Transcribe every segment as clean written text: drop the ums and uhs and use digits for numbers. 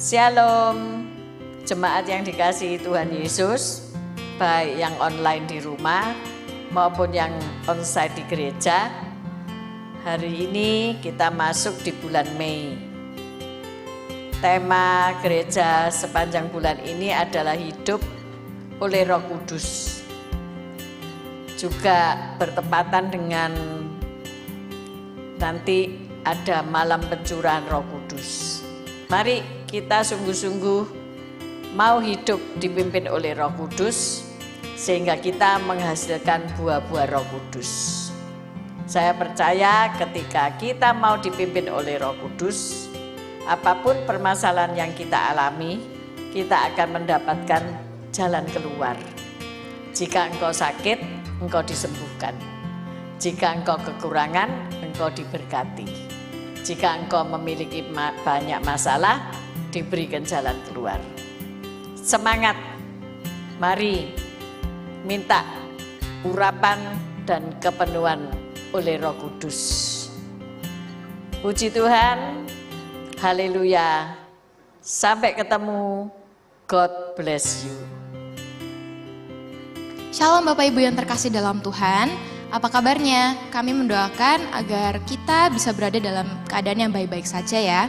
Shalom, jemaat yang dikasihi Tuhan Yesus, baik yang online di rumah maupun yang onsite di gereja. Hari ini kita masuk di bulan Mei. Tema gereja sepanjang bulan ini adalah hidup oleh Roh Kudus. Juga bertepatan dengan nanti ada malam pencurahan Roh Kudus. Mari kita sungguh-sungguh mau hidup dipimpin oleh Roh Kudus sehingga kita menghasilkan buah-buah Roh Kudus. Saya percaya ketika kita mau dipimpin oleh Roh Kudus, apapun permasalahan yang kita alami, kita akan mendapatkan jalan keluar. Jika engkau sakit, engkau disembuhkan. Jika engkau kekurangan, engkau diberkati. Jika engkau memiliki banyak masalah, diberikan jalan keluar. Semangat, mari minta urapan dan kepenuhan oleh Roh Kudus. Puji Tuhan, haleluya. Sampai ketemu, God bless you. Shalom Bapak Ibu yang terkasih dalam Tuhan. Apa kabarnya? Kami mendoakan agar kita bisa berada dalam keadaan yang baik-baik saja ya.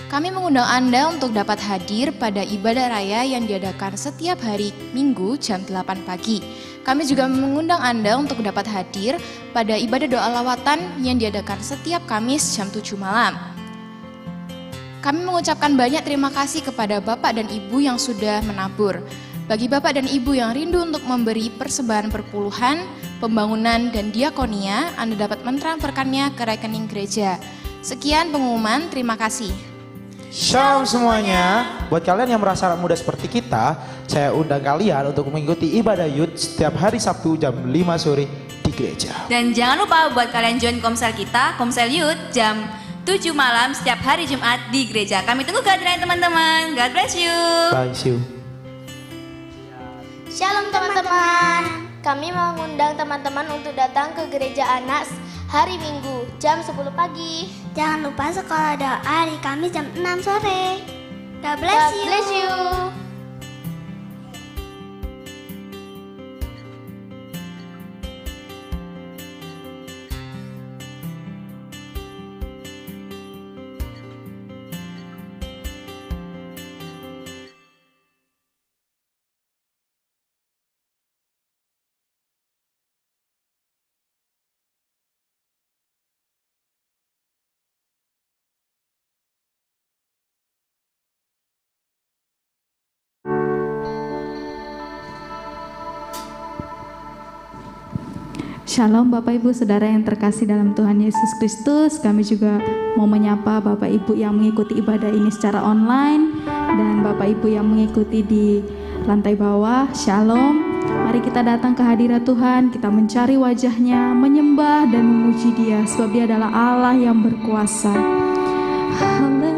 Kami mengundang Anda untuk dapat hadir pada ibadah raya yang diadakan setiap hari Minggu jam 8 pagi. Kami juga mengundang Anda untuk dapat hadir pada ibadah doa lawatan yang diadakan setiap Kamis jam 7 malam. Kami mengucapkan banyak terima kasih kepada Bapak dan Ibu yang sudah menabur. Bagi Bapak dan Ibu yang rindu untuk memberi persembahan perpuluhan, pembangunan, dan diakonia, Anda dapat mentransferkannya ke rekening gereja. Sekian pengumuman, terima kasih. Shalom semuanya. Buat kalian yang merasa muda seperti kita, saya undang kalian untuk mengikuti ibadah youth setiap hari Sabtu jam 5 sore di gereja. Dan jangan lupa buat kalian join komsel kita, Komsel Youth, jam 7 malam setiap hari Jumat di gereja. Kami tunggu kehadiran teman-teman. God bless you. Bye, see you. Shalom teman-teman. Kami mengundang teman-teman untuk datang ke gereja Anak hari Minggu jam 10 pagi. Jangan lupa sekolah doa hari Kamis jam 6 sore. God bless you. Shalom Bapak Ibu Saudara yang terkasih dalam Tuhan Yesus Kristus. Kami juga mau menyapa Bapak Ibu yang mengikuti ibadah ini secara online dan Bapak Ibu yang mengikuti di lantai bawah. Shalom. Mari kita datang ke hadirat Tuhan, kita mencari wajah-Nya, menyembah dan memuji Dia sebab Dia adalah Allah yang berkuasa. Haleluya.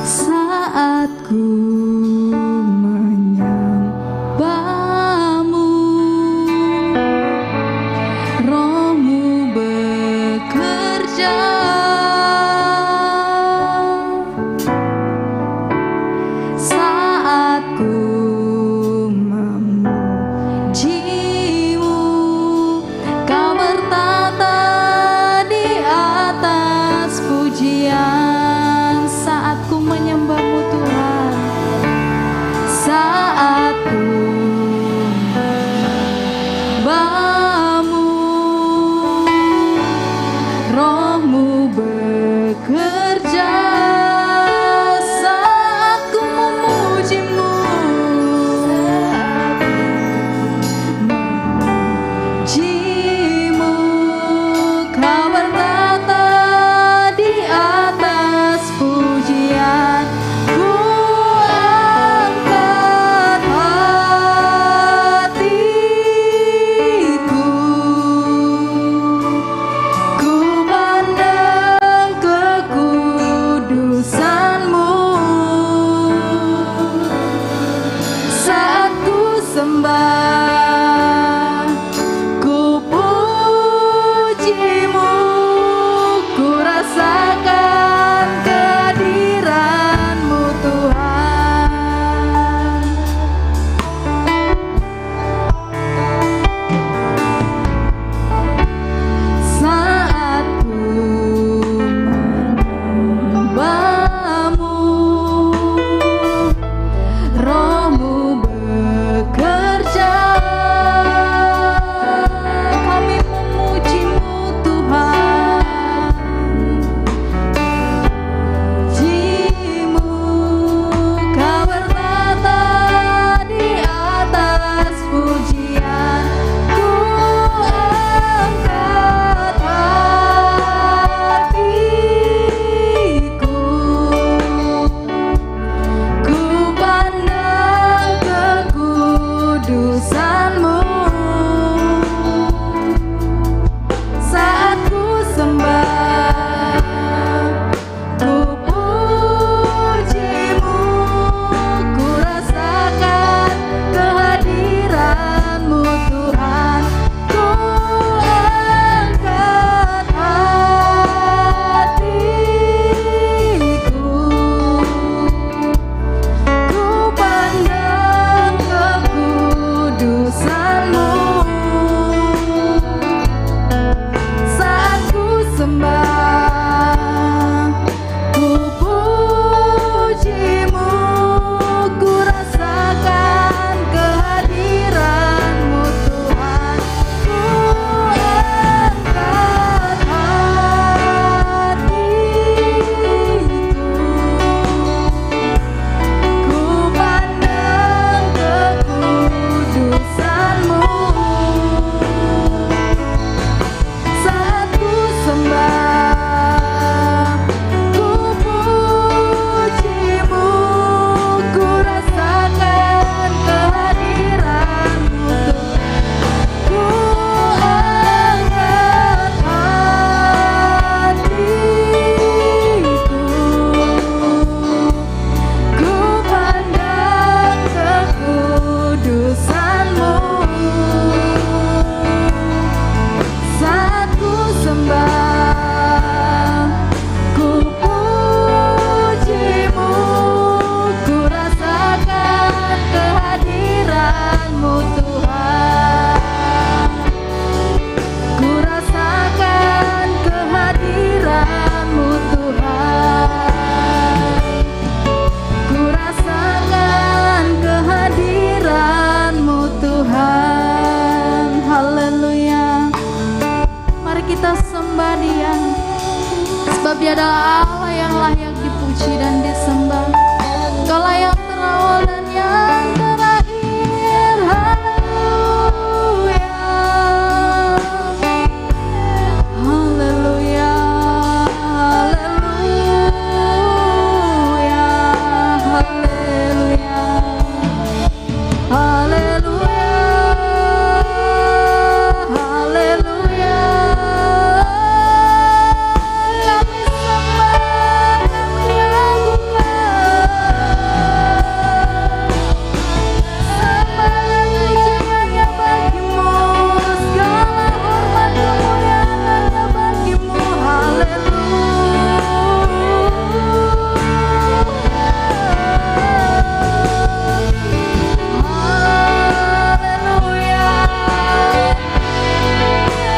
Saat ku menyembah-Mu, Roh-Mu bekerja. Saat ku memuji-Mu, Kau bertata di atas pujian. Saat ku menyembah-Mu Tuhan, saat ku menyembah-Mu, Roh-Mu bekerja. Saat ku memuji-Mu, memuji-Mu, Kau bertata di atas pujian. Ku angkat hatiku sebab Dia adalah Allah yang layak dipuji dan disembah. Kaulah yang terawal dan yang terakhir. Haleluya, haleluya, haleluya, haleluya, haleluya, haleluya. Kami sembah, kami agungkan. Sembah dan pujiannya bagimu, segala hormat kemuliaannya bagimu. Haleluya,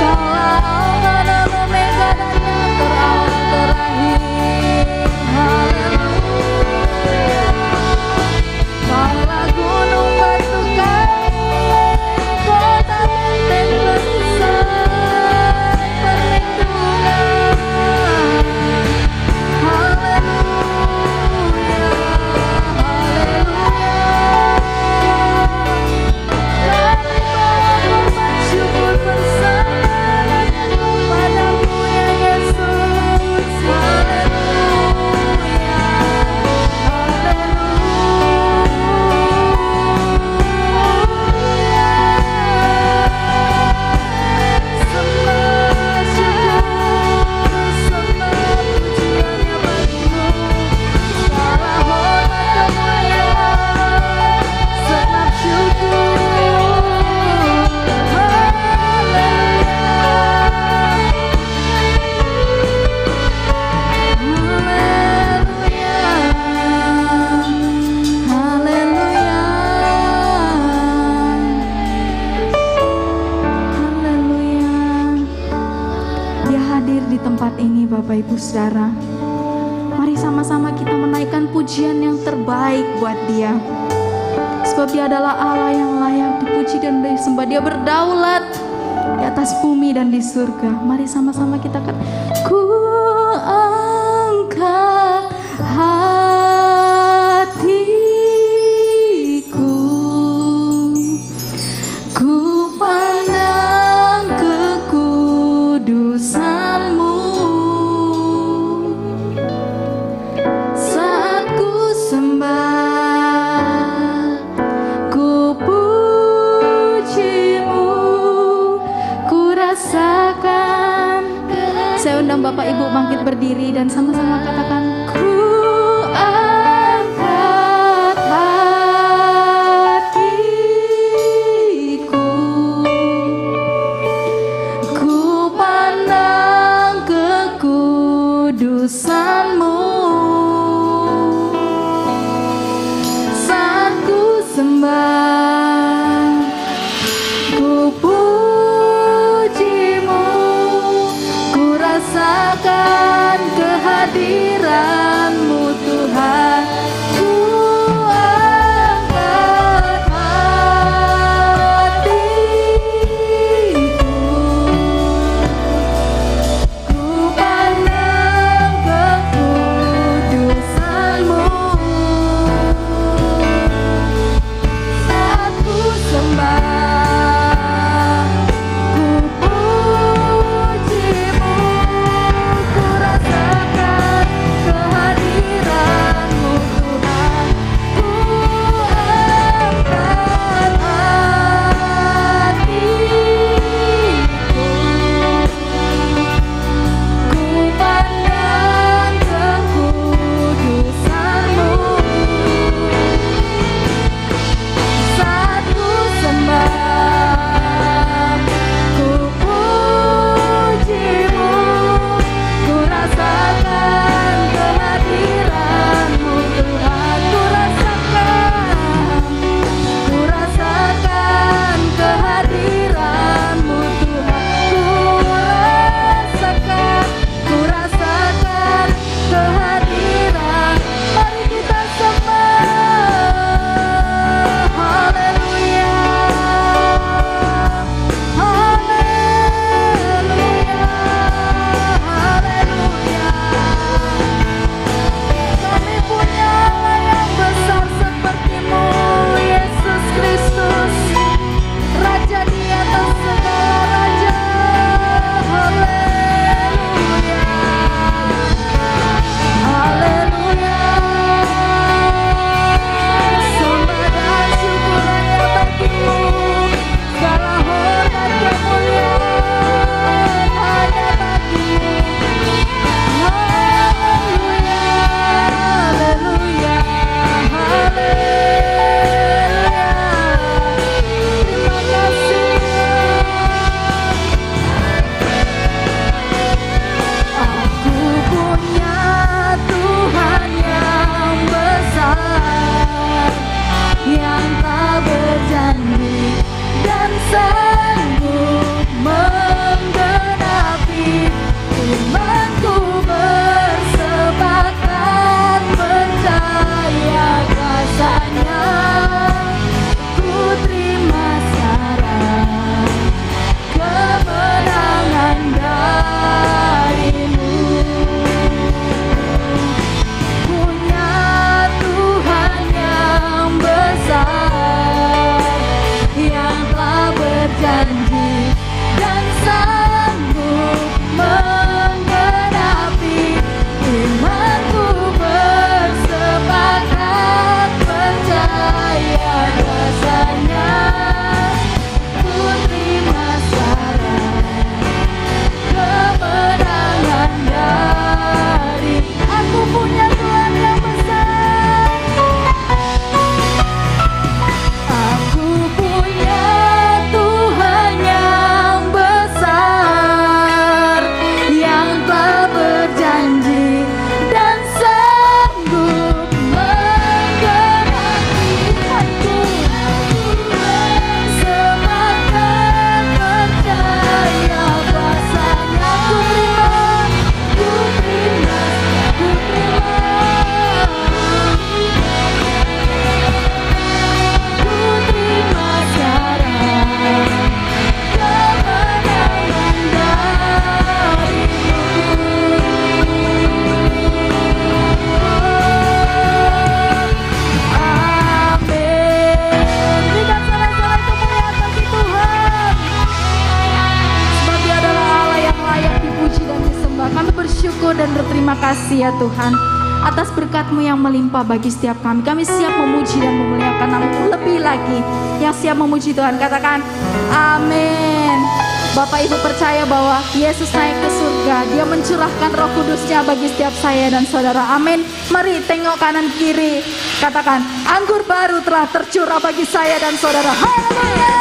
Kaulah Alfa dan Omega dan yang terawal terakhir. Haleluya, Kaulah gunung batu kayu, kota benteng perisai perlindungan. Haleluya, kami bawa korban syukur bersama kepadamu ya Yesus. Haleluya, sembah syukur, sembah pujiannya bagimu, segala hormat kemuliaan, senap syukur. Haleluya, haleluya. Dia hadir di tempat ini, Bapak Ibu Saudara. Mari sama-sama kita menaikkan pujian yang terbaik buat Dia. Sebab Dia adalah Allah yang layak dipuji dan disembah. Dia berdaulat di atas bumi dan di surga. Mari sama-sama kita katakan, ku angkat hatiku, ku pandang kekudusan-Mu. Saat ku sembah, ku puji-Mu, ku rasakan. Saya undang Bapak Ibu bangkit berdiri dan sama-sama katakan, ku angkat hatiku, ku pandang kekudusan-Mu. Saat ku sembah, ku puji-Mu, ku rasakan kehadiran. bersyukur dan berterima kasih ya Tuhan atas berkat-Mu yang melimpah bagi setiap kami. Kami siap memuji dan memuliakan nama-Mu lebih lagi. Yang siap memuji Tuhan katakan amin. Bapak Ibu percaya bahwa Yesus naik ke surga, Dia mencurahkan Roh Kudus-Nya bagi setiap saya dan saudara. Amin. Mari tengok kanan kiri, katakan anggur baru telah tercurah bagi saya dan saudara. Haleluya.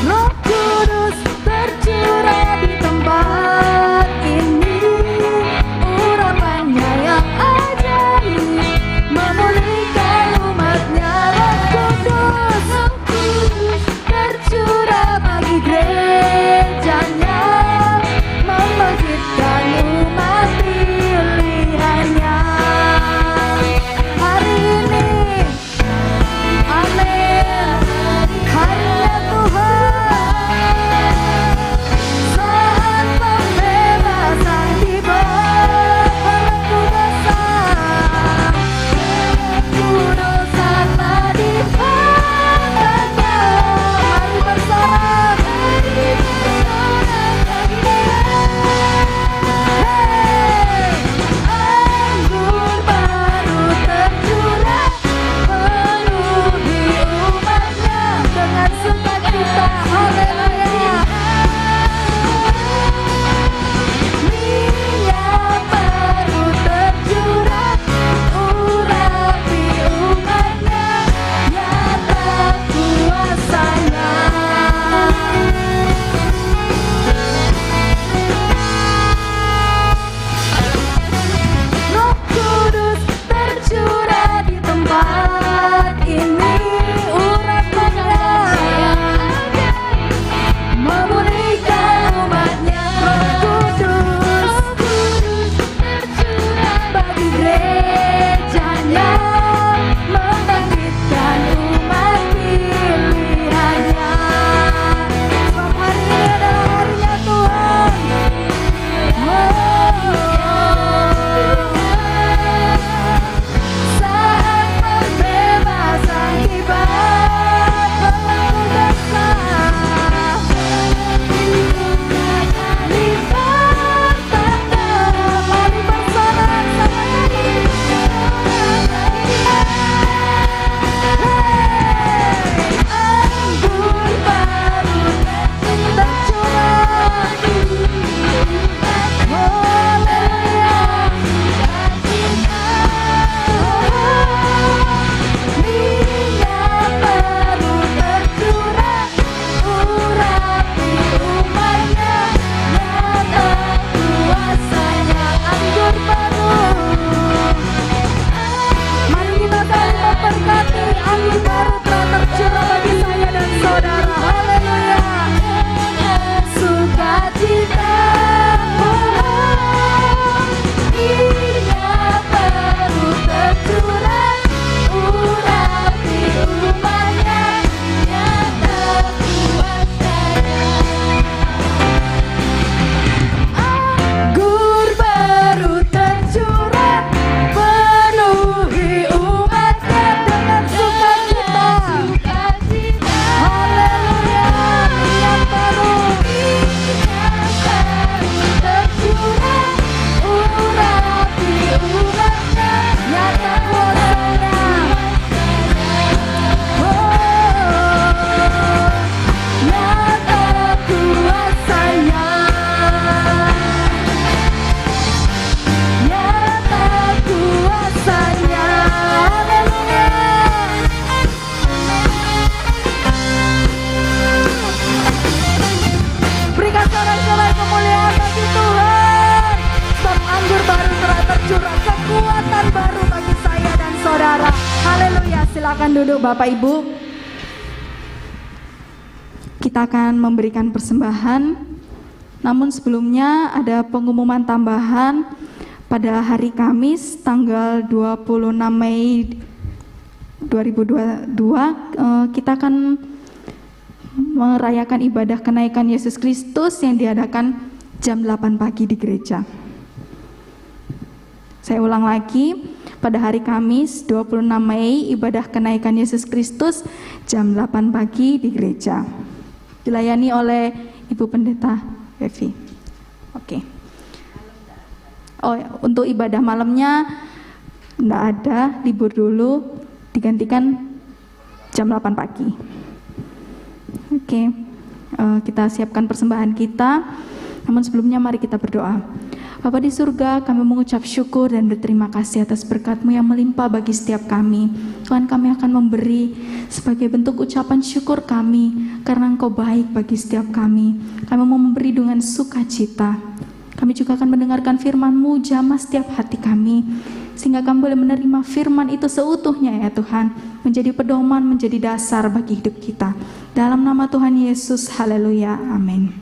Roh Kudus tercurah di tempat ini, urapannya yang ajaib memulihkan umatnya. Roh Kudus tercurah bagi gerejanya, membangkitkan umat pilihannya. Hari ini, amin, hanya Tuhan. Saat pembebasan tiba, pelaku dosa telah dipatahkan. Mari bersama. Anggur baru tercurah, penuhi umatnya dengan sukacita. Haleluya. Minyak baru tercurah, urapi umatnya, nyata kuasanya. Roh Kudus tercurah di tempat ini, urapannya memulihkan umatnya. Roh Kudus tercurah bagi gerejanya, membangkitkan umat pilihannya. Sebab hari ini adalah harinya Tuhan. Saat pembebasan tiba, pelaku dosa dipatahkan. Mari bersama-sama. Anggur baru tercurah, minyak baru tercurah, urapi umatnya, nyata kuasanya. Anggur baru, mari kita saling memberkati. Anggur baru telah tercurah bagi saya dan saudara. Haleluya. Sukacita, minyak baru tercurah, urapi umatnya, nyata kuasanya. Anggur baru tercurah, penuhi umatnya dengan sukacita. Haleluya. Minyak baru tercurah, urapi umatnya, nyata kuasanya. Nyata kuasanya. Nyata kuasanya. Haleluya. Berikan sorak-sorai kemuliaan bagi Tuhan. Sebab anggur baru telah tercurah, kekuatan baru bagi saya dan saudara. Haleluya. Silakan duduk Bapak Ibu. Kita akan memberikan persembahan. Namun sebelumnya ada pengumuman tambahan. Pada hari Kamis tanggal 26 Mei 2022 kita akan merayakan ibadah kenaikan Yesus Kristus yang diadakan jam 8 pagi di gereja. Saya ulang lagi, pada hari Kamis 26 Mei ibadah kenaikan Yesus Kristus jam 8 pagi di gereja. Dilayani oleh Ibu Pendeta Evi. Oke. Oh, untuk ibadah malamnya enggak ada, libur dulu, digantikan jam 8 pagi. Oke. Kita siapkan persembahan kita. Namun sebelumnya mari kita berdoa. Bapa di surga, kami mengucap syukur dan berterima kasih atas berkat-Mu yang melimpah bagi setiap kami. Tuhan, kami akan memberi sebagai bentuk ucapan syukur kami karena Engkau baik bagi setiap kami. Kami mau memberi dengan sukacita. Kami juga akan mendengarkan firman-Mu jamah setiap hati kami, sehingga kami boleh menerima firman itu seutuhnya ya Tuhan, menjadi pedoman, menjadi dasar bagi hidup kita. Dalam nama Tuhan Yesus, haleluya, amin.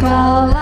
Engkaulah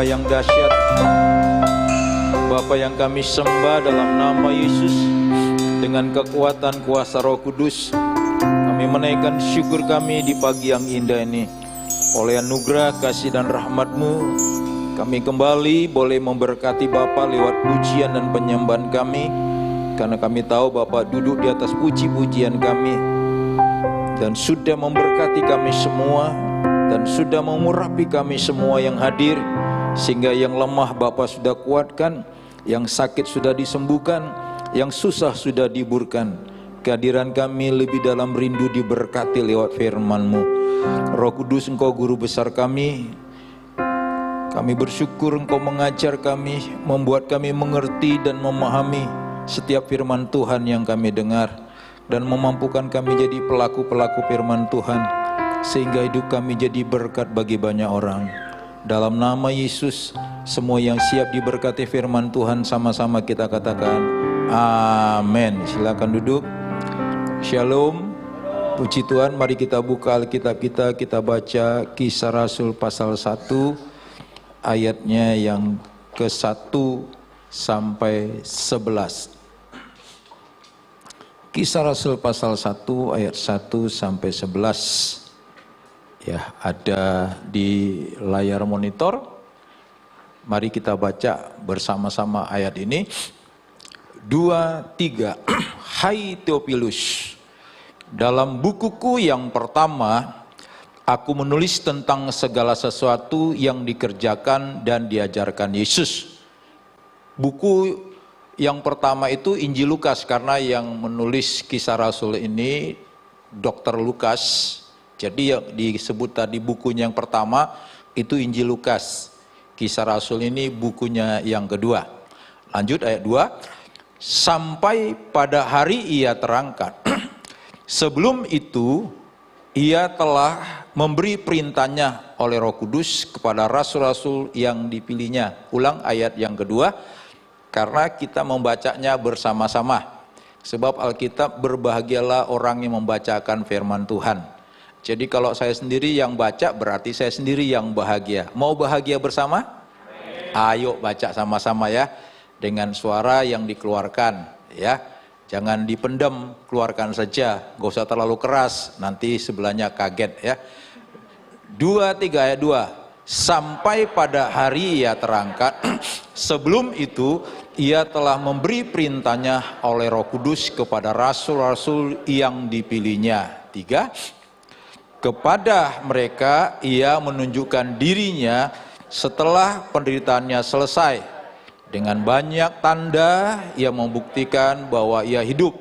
Bapa yang dahsyat, Bapa yang kami sembah dalam nama Yesus, dengan kekuatan kuasa Roh Kudus, kami menaikkan syukur kami di pagi yang indah ini. Oleh anugerah, kasih dan rahmat-Mu, kami kembali boleh memberkati Bapa lewat pujian dan penyembahan kami, karena kami tahu Bapa duduk di atas puji-pujian kami dan sudah memberkati kami semua, dan sudah mengurapi kami semua yang hadir, sehingga yang lemah Bapa sudah kuatkan, yang sakit sudah disembuhkan, yang susah sudah dihiburkan. Kehadiran kami lebih dalam rindu diberkati lewat firman-Mu. Roh Kudus, Engkau guru besar kami. Kami bersyukur Engkau mengajar kami, membuat kami mengerti dan memahami setiap firman Tuhan yang kami dengar, dan memampukan kami jadi pelaku-pelaku firman Tuhan, sehingga hidup kami jadi berkat bagi banyak orang. Dalam nama Yesus, semua yang siap diberkati firman Tuhan sama-sama kita katakan amin. Silakan duduk. Shalom. Puji Tuhan, mari kita buka Alkitab kita baca Kisah Rasul pasal 1 ayatnya yang ke-1 sampai 11. Kisah Rasul pasal 1 ayat 1 sampai 11. Ya, ada di layar monitor. Mari kita baca bersama-sama ayat ini. 2, 3. Hai Theophilus, dalam bukuku yang pertama, aku menulis tentang segala sesuatu yang dikerjakan dan diajarkan Yesus. Buku yang pertama itu Injil Lukas, karena yang menulis Kisah Rasul ini Dr. Lukas. Jadi yang disebut tadi bukunya yang pertama itu Injil Lukas. Kisah Rasul ini bukunya yang kedua. Lanjut ayat 2. Sampai pada hari ia terangkat. Sebelum itu ia telah memberi perintahnya oleh Roh Kudus kepada rasul-rasul yang dipilihnya. Ulang ayat yang kedua, karena kita membacanya bersama-sama. Sebab Alkitab, berbahagialah orang yang membacakan firman Tuhan. Jadi kalau saya sendiri yang baca, berarti saya sendiri yang bahagia. Mau bahagia bersama? Ayo baca sama-sama ya, dengan suara yang dikeluarkan ya. Jangan dipendam, keluarkan saja, gak usah terlalu keras, nanti sebelahnya kaget ya. 2, 3 ayat 2. Sampai pada hari ia terangkat, sebelum itu ia telah memberi perintahnya oleh Roh Kudus kepada rasul-rasul yang dipilihnya. 3. Kepada mereka ia menunjukkan dirinya setelah penderitaannya selesai. Dengan banyak tanda ia membuktikan bahwa ia hidup.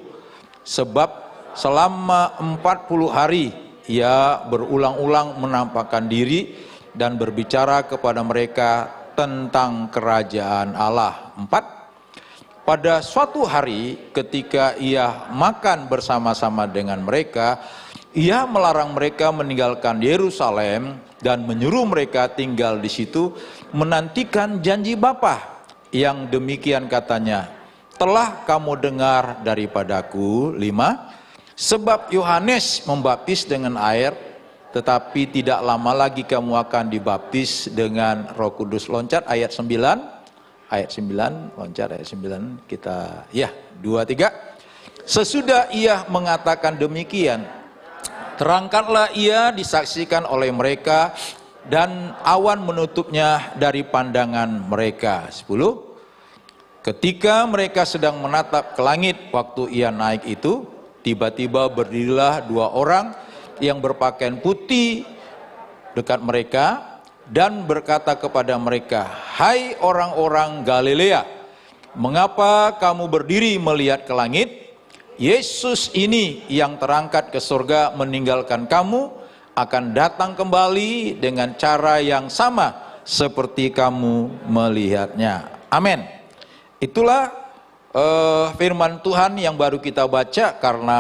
Sebab selama 40 hari ia berulang-ulang menampakkan diri dan berbicara kepada mereka tentang kerajaan Allah. 4. Pada suatu hari ketika ia makan bersama-sama dengan mereka, ia melarang mereka meninggalkan Yerusalem dan menyuruh mereka tinggal di situ, menantikan janji Bapa yang demikian katanya, telah kamu dengar daripadaku. 5. Sebab Yohanes membaptis dengan air, tetapi tidak lama lagi kamu akan dibaptis dengan Roh Kudus. Loncat ayat 9. Ayat 9, loncat ayat 9 kita. Ya, 2, 3. Sesudah ia mengatakan demikian, terangkatlah ia disaksikan oleh mereka, dan awan menutupnya dari pandangan mereka. 10. Ketika mereka sedang menatap ke langit waktu ia naik itu, tiba-tiba berdirilah 2 orang yang berpakaian putih dekat mereka dan berkata kepada mereka, hai orang-orang Galilea, mengapa kamu berdiri melihat ke langit? Yesus ini yang terangkat ke surga meninggalkan kamu, akan datang kembali dengan cara yang sama seperti kamu melihatnya. Amin. Itulah firman Tuhan yang baru kita baca, karena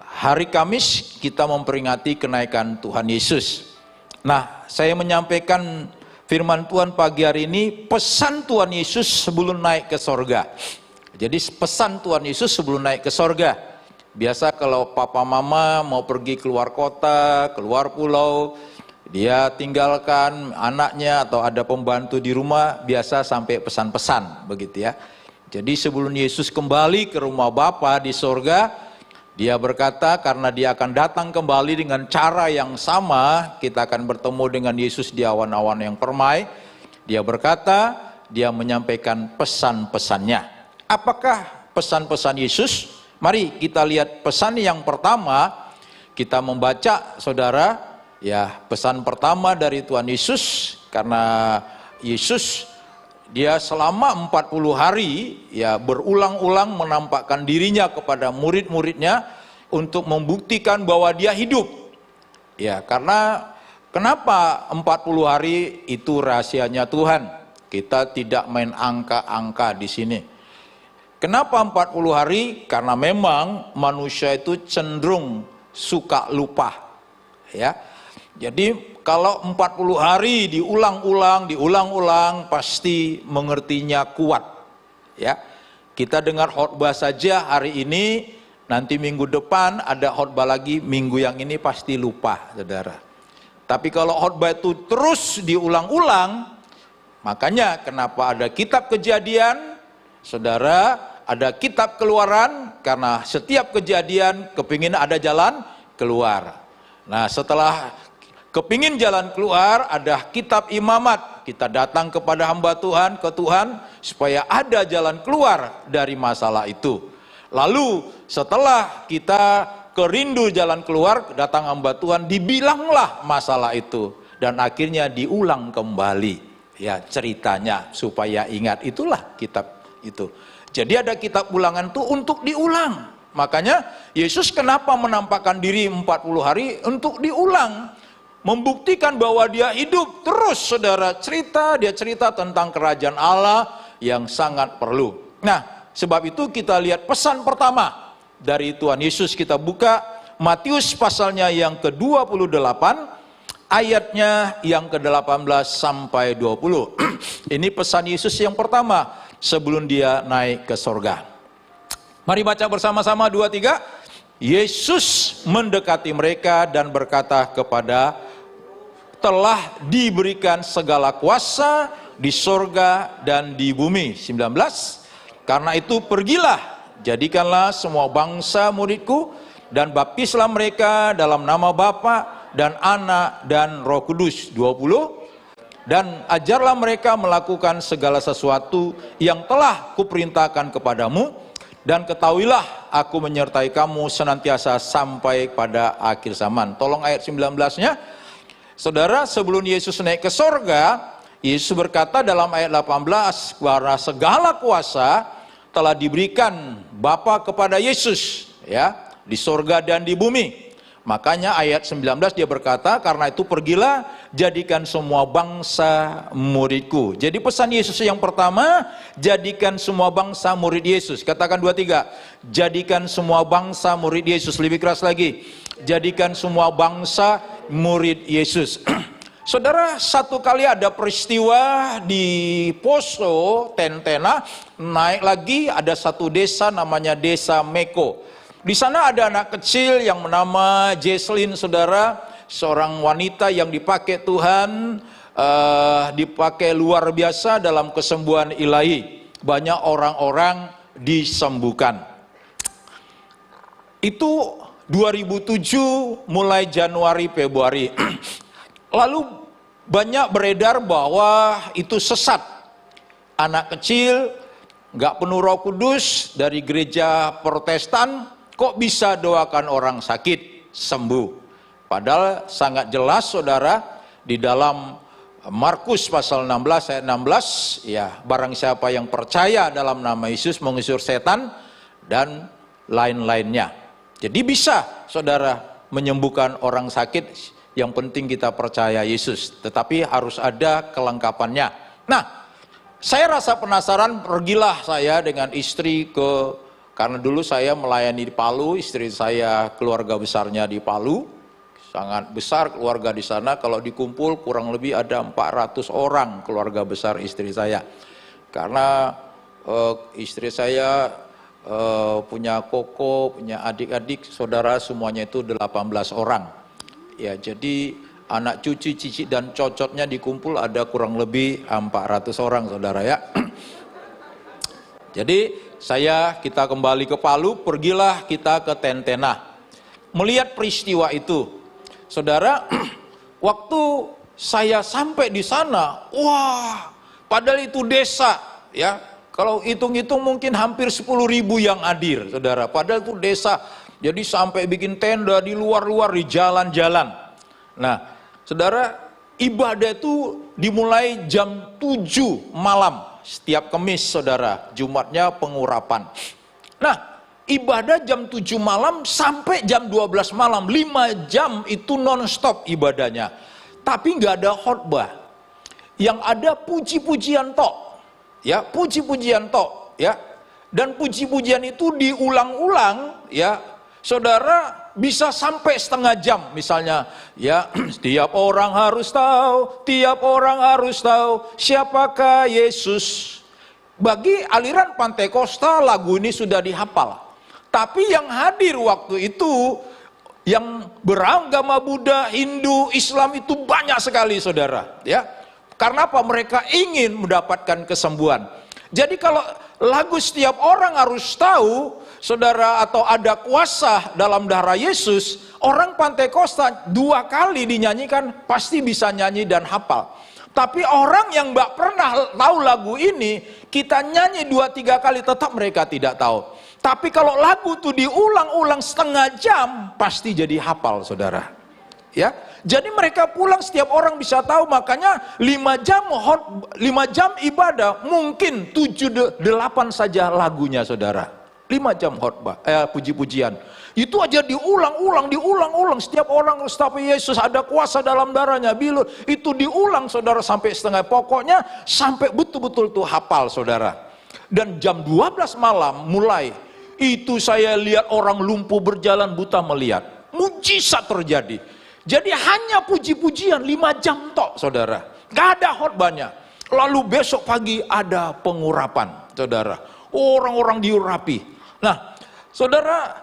hari Kamis kita memperingati kenaikan Tuhan Yesus. Nah, saya menyampaikan firman Tuhan pagi hari ini, pesan Tuhan Yesus sebelum naik ke sorga. Jadi pesan Tuhan Yesus sebelum naik ke sorga. Biasa kalau papa mama mau pergi keluar kota, keluar pulau, Dia tinggalkan anaknya atau ada pembantu di rumah, biasa sampai pesan-pesan begitu ya. Jadi sebelum Yesus kembali ke rumah Bapa di sorga, dia berkata karena dia akan datang kembali dengan cara yang sama, kita akan bertemu dengan Yesus di awan-awan yang permai. Dia berkata, dia menyampaikan pesan-pesannya. Apakah pesan-pesan Yesus? Mari kita lihat pesan yang pertama. Kita membaca, saudara, ya, pesan pertama dari Tuhan Yesus, karena Yesus dia selama 40 hari ya berulang-ulang menampakkan dirinya kepada murid-muridnya untuk membuktikan bahwa dia hidup. Ya, karena kenapa 40 hari itu rahasianya Tuhan. Kita tidak main angka-angka di sini. Kenapa 40 hari? Karena memang manusia itu cenderung suka lupa. Ya. Jadi kalau 40 hari diulang-ulang pasti mengertinya kuat. Ya. Kita dengar khotbah saja hari ini, nanti minggu depan ada khotbah lagi, minggu yang ini pasti lupa, saudara. Tapi kalau khotbah itu terus diulang-ulang, makanya kenapa ada kitab Kejadian, saudara, ada kitab Keluaran, karena setiap kejadian kepingin ada jalan keluar. Nah, setelah kepingin jalan keluar, ada kitab Imamat. Kita datang kepada hamba Tuhan, ke Tuhan, supaya ada jalan keluar dari masalah itu. Lalu setelah kita kerindu jalan keluar, datang hamba Tuhan, dibilanglah masalah itu. Dan akhirnya diulang kembali. Ya, ceritanya supaya ingat, itulah kitab itu. Jadi ada kitab ulangan itu untuk diulang. Makanya Yesus kenapa menampakkan diri 40 hari untuk diulang. Membuktikan bahwa dia hidup terus, saudara. Dia cerita tentang kerajaan Allah yang sangat perlu. Nah, sebab itu kita lihat pesan pertama dari Tuhan Yesus. Kita buka Matius pasalnya yang ke-28, ayatnya yang ke-18 sampai 20. Ini pesan Yesus yang pertama sebelum dia naik ke sorga. Mari baca bersama-sama, 2, 3. Yesus mendekati mereka dan berkata kepada, telah diberikan segala kuasa di sorga dan di bumi. 19. Karena itu pergilah, jadikanlah semua bangsa muridku, dan baptislah mereka dalam nama Bapa dan Anak dan Roh Kudus. 20. Dan ajarlah mereka melakukan segala sesuatu yang telah kuperintahkan kepadamu, dan ketahuilah aku menyertai kamu senantiasa sampai pada akhir zaman. Tolong ayat 19-nya. Saudara, sebelum Yesus naik ke sorga, Yesus berkata dalam ayat 18, bahwa segala kuasa telah diberikan Bapa kepada Yesus, ya, di sorga dan di bumi. Makanya ayat 19 dia berkata, karena itu pergilah, jadikan semua bangsa muridku. Jadi pesan Yesus yang pertama, jadikan semua bangsa murid Yesus. Katakan 2, 3. Jadikan semua bangsa murid Yesus. Lebih keras lagi. Jadikan semua bangsa murid Yesus. Saudara, satu kali ada peristiwa di Poso, Tentena, naik lagi ada satu desa namanya Desa Meko. Di sana ada anak kecil yang bernama Jesslyn, saudara, seorang wanita yang dipakai Tuhan, dipakai luar biasa dalam kesembuhan ilahi. Banyak orang-orang disembuhkan. Itu 2007 mulai Januari Februari. Lalu banyak beredar bahwa itu sesat. Anak kecil nggak penuh Roh Kudus dari gereja Protestan, kok bisa doakan orang sakit sembuh? Padahal sangat jelas, saudara, di dalam Markus pasal 16 ayat 16, ya, barang siapa yang percaya dalam nama Yesus mengusir setan dan lain-lainnya. Jadi bisa, saudara, menyembuhkan orang sakit. Yang penting kita percaya Yesus, tetapi harus ada kelengkapannya. Nah, saya rasa penasaran, pergilah saya dengan istri karena dulu saya melayani di Palu, istri saya keluarga besarnya di Palu, sangat besar keluarga di sana. Kalau dikumpul kurang lebih ada 400 orang keluarga besar istri saya. Karena istri saya punya koko, punya adik-adik, saudara, semuanya itu 18 orang. Ya, jadi anak cucu, cicit dan cocotnya dikumpul ada kurang lebih 400 orang saudara ya. Jadi kita kembali ke Palu, pergilah kita ke Tentena. Melihat peristiwa itu, saudara, waktu saya sampai di sana, wah, padahal itu desa, ya. Kalau hitung-hitung mungkin hampir 10.000 yang hadir, saudara. Padahal itu desa, jadi sampai bikin tenda di luar-luar, di jalan-jalan. Nah, saudara, ibadah itu dimulai jam 7 malam. Setiap Kamis, saudara, Jumatnya pengurapan. Nah, ibadah jam 7 malam sampai jam 12 malam, 5 jam itu non-stop ibadahnya. Tapi nggak ada khotbah. Yang ada puji-pujian tok. Ya, puji-pujian tok, ya. Dan puji-pujian itu diulang-ulang, ya. Saudara bisa sampai setengah jam misalnya, ya. Tiap orang harus tahu siapakah Yesus. Bagi aliran Pantekosta lagu ini sudah dihafal. Tapi yang hadir waktu itu yang beragama Buddha, Hindu, Islam itu banyak sekali, saudara, ya. Karena apa? Mereka ingin mendapatkan kesembuhan. Jadi kalau lagu setiap orang harus tahu, saudara, atau ada kuasa dalam darah Yesus, orang Pantekosta 2 kali dinyanyikan pasti bisa nyanyi dan hafal. Tapi orang yang nggak pernah tahu lagu ini, kita nyanyi 2-3 kali tetap mereka tidak tahu. Tapi kalau lagu itu diulang-ulang setengah jam, pasti jadi hafal, saudara. Ya, jadi mereka pulang setiap orang bisa tahu, makanya 5 jam ibadah, mungkin 7-8 saja lagunya, saudara. 5 jam khotbah, puji-pujian. Itu aja diulang-ulang. Setiap orang tapi Yesus ada kuasa dalam darahnya, bilut. Itu diulang, saudara, sampai setengah. Pokoknya sampai betul-betul tuh hafal, saudara. Dan jam 12 malam mulai, itu saya lihat orang lumpuh berjalan, buta melihat. Mujizat terjadi. Jadi hanya puji-pujian 5 jam tok, saudara. Gak ada khotbahnya. Lalu besok pagi ada pengurapan, saudara. Orang-orang diurapi. Nah, saudara,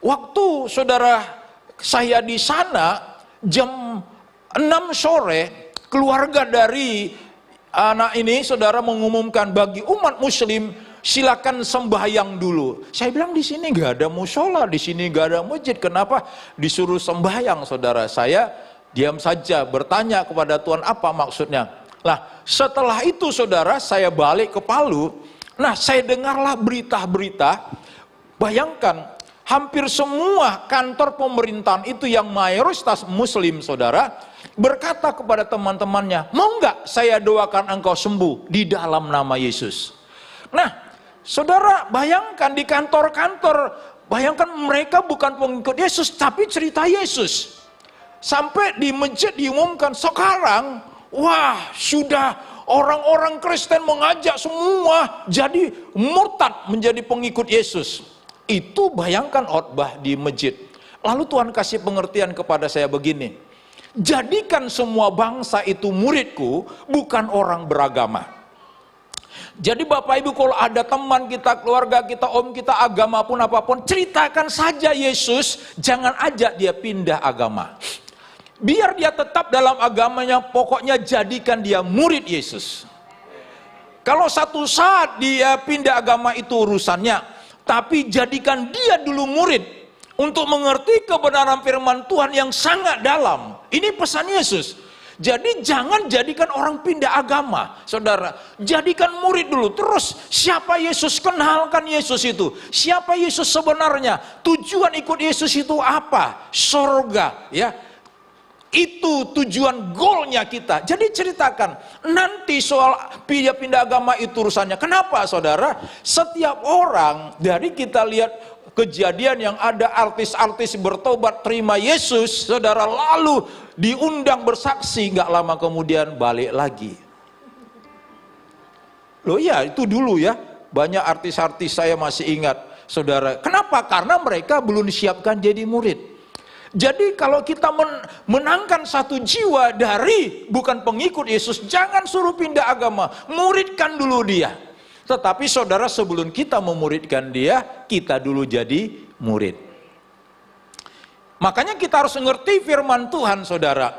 waktu saya di sana jam 6 sore, keluarga dari anak ini, saudara, mengumumkan bagi umat muslim, silakan sembahyang dulu. Saya bilang di sini nggak ada musola, di sini nggak ada masjid. Kenapa disuruh sembahyang, saudara? Saya diam saja, bertanya kepada Tuhan apa maksudnya. Nah, setelah itu, saudara, saya balik ke Palu. Nah, saya dengarlah berita-berita. Bayangkan, hampir semua kantor pemerintahan itu yang mayoritas muslim, saudara, berkata kepada teman-temannya, mau nggak saya doakan engkau sembuh di dalam nama Yesus. Nah, saudara, bayangkan di kantor-kantor, bayangkan mereka bukan pengikut Yesus, tapi cerita Yesus. Sampai di masjid diumumkan, sekarang, wah, sudah orang-orang Kristen mengajak semua jadi murtad menjadi pengikut Yesus. Itu bayangkan khotbah di masjid. Lalu Tuhan kasih pengertian kepada saya begini, jadikan semua bangsa itu muridku, bukan orang beragama. Jadi Bapak Ibu, kalau ada teman kita, keluarga kita, om kita, agama pun apapun, ceritakan saja Yesus, jangan ajak dia pindah agama. Biar dia tetap dalam agamanya, pokoknya jadikan dia murid Yesus. Kalau satu saat dia pindah agama itu urusannya, tapi jadikan dia dulu murid untuk mengerti kebenaran firman Tuhan yang sangat dalam. Ini pesan Yesus. Jadi jangan jadikan orang pindah agama, saudara. Jadikan murid dulu. Terus siapa Yesus? Kenalkan Yesus itu. Siapa Yesus sebenarnya? Tujuan ikut Yesus itu apa? Surga, ya. Itu tujuan goalnya kita. Jadi ceritakan nanti soal pindah agama itu urusannya. Kenapa, saudara? Setiap orang, dari kita lihat kejadian yang ada artis-artis bertobat terima Yesus, saudara, lalu diundang bersaksi, nggak lama kemudian balik lagi. Loh ya, itu dulu ya, banyak artis-artis saya masih ingat, saudara. Kenapa? Karena mereka belum disiapkan jadi murid. Jadi kalau kita menangkan satu jiwa dari bukan pengikut Yesus, jangan suruh pindah agama, muridkan dulu dia. Tetapi saudara, sebelum kita memuridkan dia, kita dulu jadi murid. Makanya kita harus mengerti firman Tuhan, saudara.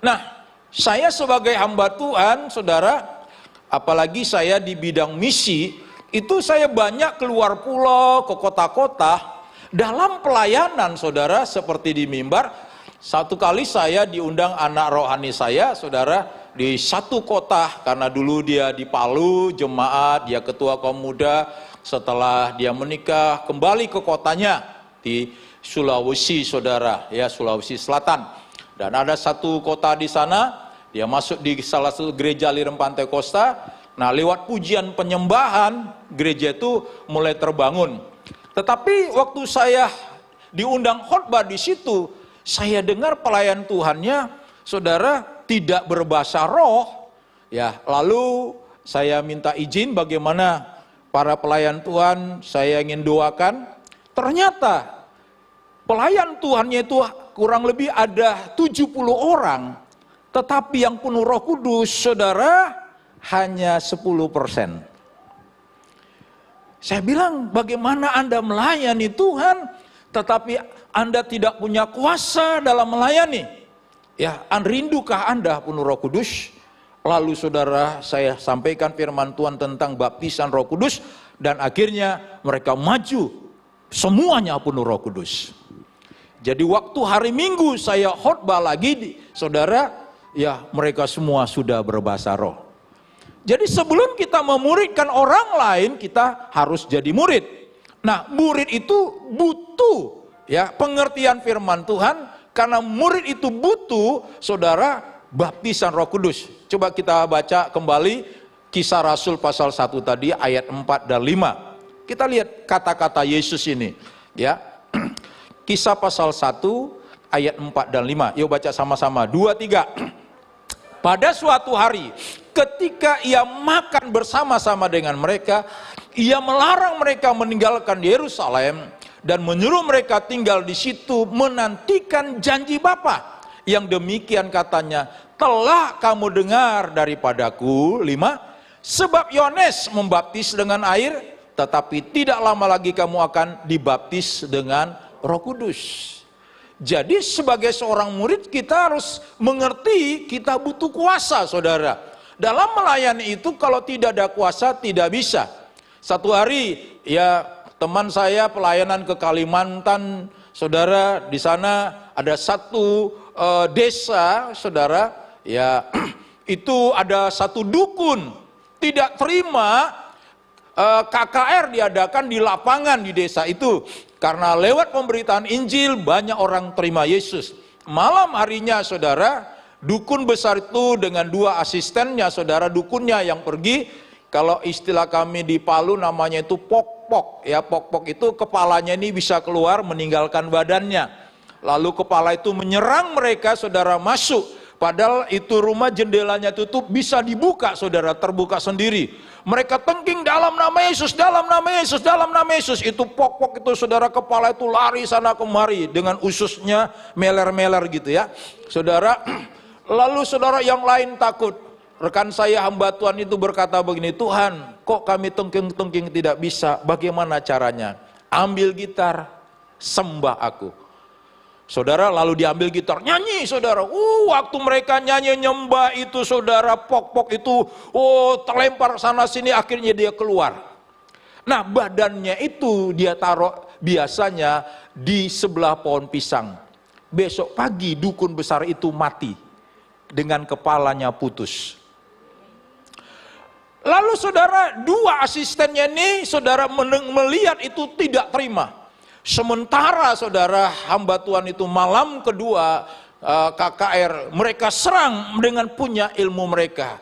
Nah, saya sebagai hamba Tuhan, saudara, apalagi saya di bidang misi, itu saya banyak keluar pulau, ke kota-kota, dalam pelayanan, saudara, seperti di mimbar. Satu kali saya diundang anak rohani saya, saudara, di satu kota, karena dulu dia di Palu, jemaat, dia ketua kaum muda, setelah dia menikah, kembali ke kotanya, di Sulawesi, saudara, ya, Sulawesi Selatan. Dan ada satu kota di sana, dia masuk di salah satu gereja aliran Pantekosta. Nah, lewat pujian penyembahan, gereja itu mulai terbangun. Tetapi waktu saya diundang khotbah di situ, saya dengar pelayan Tuhannya, saudara, tidak berbahasa roh. Ya, lalu saya minta izin bagaimana para pelayan Tuhan, saya ingin doakan. Ternyata pelayan Tuhannya itu kurang lebih ada 70 orang, tetapi yang penuh Roh Kudus, saudara, hanya 10%. Saya bilang, bagaimana Anda melayani Tuhan, tetapi Anda tidak punya kuasa dalam melayani? Ya, rindukah Anda penuh Roh Kudus? Lalu saudara, saya sampaikan firman Tuhan tentang baptisan Roh Kudus, dan akhirnya mereka maju, semuanya penuh Roh Kudus. Jadi waktu hari Minggu saya khotbah lagi, saudara, ya mereka semua sudah berbahasa roh. Jadi sebelum kita memuridkan orang lain, kita harus jadi murid. Nah, murid itu butuh ya pengertian firman Tuhan, karena murid itu butuh, saudara, baptisan Roh Kudus. Coba kita baca kembali Kisah Rasul pasal 1 tadi, ayat 4 dan 5. Kita lihat kata-kata Yesus ini, ya. Kisah pasal 1 ayat 4 dan 5. Yuk baca sama-sama. 2, 3. Pada suatu hari, ketika ia makan bersama-sama dengan mereka, ia melarang mereka meninggalkan Yerusalem dan menyuruh mereka tinggal di situ menantikan janji Bapa. Yang demikian katanya, telah kamu dengar daripadaku. 5. Sebab Yohanes membaptis dengan air, tetapi tidak lama lagi kamu akan dibaptis dengan Roh Kudus. Jadi sebagai seorang murid kita harus mengerti kita butuh kuasa, saudara. Dalam melayani itu kalau tidak ada kuasa tidak bisa. Satu hari ya teman saya pelayanan ke Kalimantan, saudara, di sana ada satu desa, saudara, ya itu ada satu dukun tidak terima KKR diadakan di lapangan di desa itu. Karena lewat pemberitaan Injil banyak orang terima Yesus. Malam harinya, saudara, dukun besar itu dengan 2 asistennya, saudara, dukunnya yang pergi. Kalau istilah kami di Palu namanya itu pok-pok. Ya, pok-pok itu kepalanya ini bisa keluar meninggalkan badannya. Lalu kepala itu menyerang mereka, saudara, masuk. Padahal itu rumah jendelanya tutup, bisa dibuka, saudara, terbuka sendiri. Mereka tengking dalam nama Yesus, dalam nama Yesus, dalam nama Yesus. Itu pok-pok itu, saudara, kepala itu lari sana kemari dengan ususnya meler-meler gitu ya. Saudara, lalu saudara yang lain takut. Rekan saya hamba Tuhan itu berkata begini, Tuhan, kok kami tengking-tengking tidak bisa, bagaimana caranya? Ambil gitar, sembah aku. Saudara, lalu diambil gitar, nyanyi, saudara. Waktu mereka nyanyi nyembah itu, saudara, pok-pok itu, terlempar sana sini, akhirnya dia keluar. Nah, badannya itu dia taruh biasanya di sebelah pohon pisang. Besok pagi dukun besar itu mati dengan kepalanya putus. Lalu saudara, 2 asistennya ini, saudara, melihat itu tidak terima. Sementara saudara hamba Tuhan itu malam kedua KKR, mereka serang dengan punya ilmu mereka.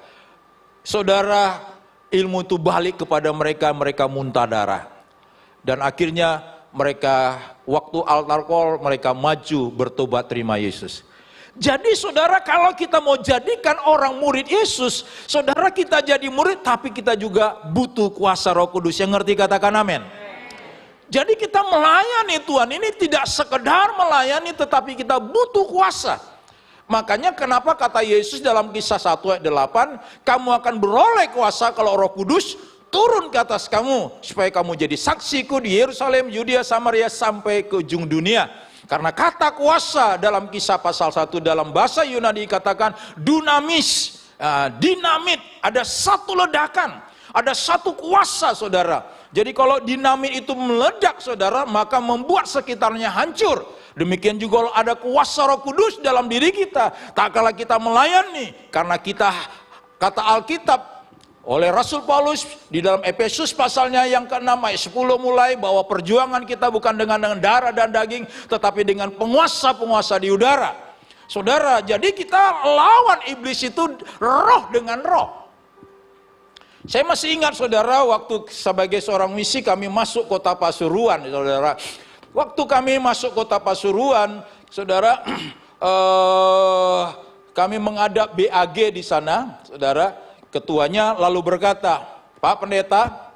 Saudara, ilmu itu balik kepada mereka, mereka muntah darah. Dan akhirnya mereka waktu altar call mereka maju bertobat terima Yesus. Jadi saudara, kalau kita mau jadikan orang murid Yesus, saudara, kita jadi murid tapi kita juga butuh kuasa Roh Kudus. Yang ngerti katakan amin. Jadi kita melayani Tuhan ini tidak sekedar melayani, tetapi kita butuh kuasa. Makanya kenapa kata Yesus dalam Kisah 1 ayat 8, kamu akan beroleh kuasa kalau Roh Kudus turun ke atas kamu, supaya kamu jadi saksiku di Yerusalem, Yudea, Samaria, sampai ke ujung dunia. Karena kata kuasa dalam Kisah pasal 1 dalam bahasa Yunani dikatakan dunamis, dinamit, ada satu ledakan, ada satu kuasa saudara. Jadi kalau dinamit itu meledak saudara, maka membuat sekitarnya hancur. Demikian juga kalau ada kuasa Roh Kudus dalam diri kita, tak kala kita melayani, karena kita, kata Alkitab oleh Rasul Paulus di dalam Efesus pasalnya yang ke-6 ayat 10 mulai, bahwa perjuangan kita bukan dengan darah dan daging, tetapi dengan penguasa-penguasa di udara. Saudara, jadi kita lawan iblis itu roh dengan roh. Saya masih ingat saudara, waktu sebagai seorang misi kami masuk kota Pasuruan, saudara. Waktu kami masuk kota Pasuruan, saudara, kami menghadap BAG di sana, saudara. Ketuanya lalu berkata, Pak Pendeta,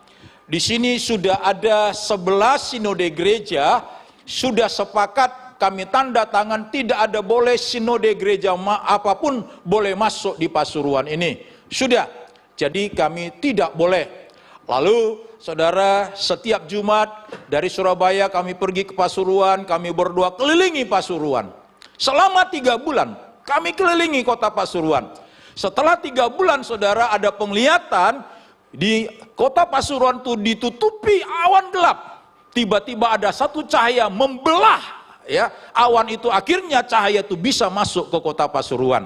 di sini sudah ada 11 sinode gereja, sudah sepakat kami tanda tangan tidak ada boleh sinode gereja apapun boleh masuk di Pasuruan ini. Sudah, jadi kami tidak boleh. Lalu saudara, setiap Jumat dari Surabaya kami pergi ke Pasuruan, kami berdua kelilingi Pasuruan. Selama 3 bulan kami kelilingi kota Pasuruan. Setelah 3 bulan saudara, ada penglihatan di kota Pasuruan itu ditutupi awan gelap. Tiba-tiba ada satu cahaya membelah ya awan itu, akhirnya cahaya itu bisa masuk ke kota Pasuruan.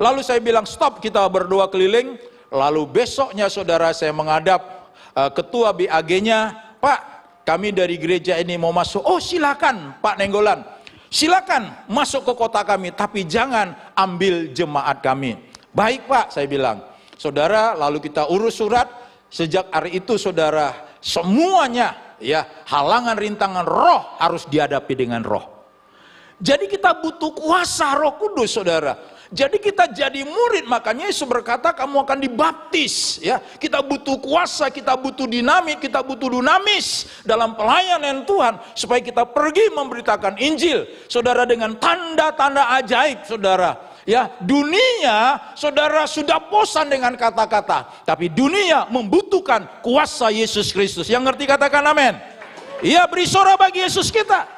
Lalu saya bilang stop, kita berdoa keliling. Lalu besoknya saudara saya menghadap ketua BAG-nya, Pak, kami dari gereja ini mau masuk. Oh silakan Pak Nenggolan, silakan masuk ke kota kami, tapi jangan ambil jemaat kami. Baik Pak, saya bilang. Saudara, lalu kita urus surat. Sejak hari itu saudara, semuanya ya halangan rintangan roh harus dihadapi dengan roh. Jadi kita butuh kuasa Roh Kudus saudara. Jadi kita jadi murid, makanya Yesus berkata kamu akan dibaptis ya. Kita butuh kuasa, kita butuh dinamit, kita butuh dunamis dalam pelayanan Tuhan supaya kita pergi memberitakan Injil. Saudara, dengan tanda-tanda ajaib saudara. Ya, dunia saudara sudah bosan dengan kata-kata, tapi dunia membutuhkan kuasa Yesus Kristus. Yang ngerti katakan amin. Iya, beri sorak bagi Yesus kita.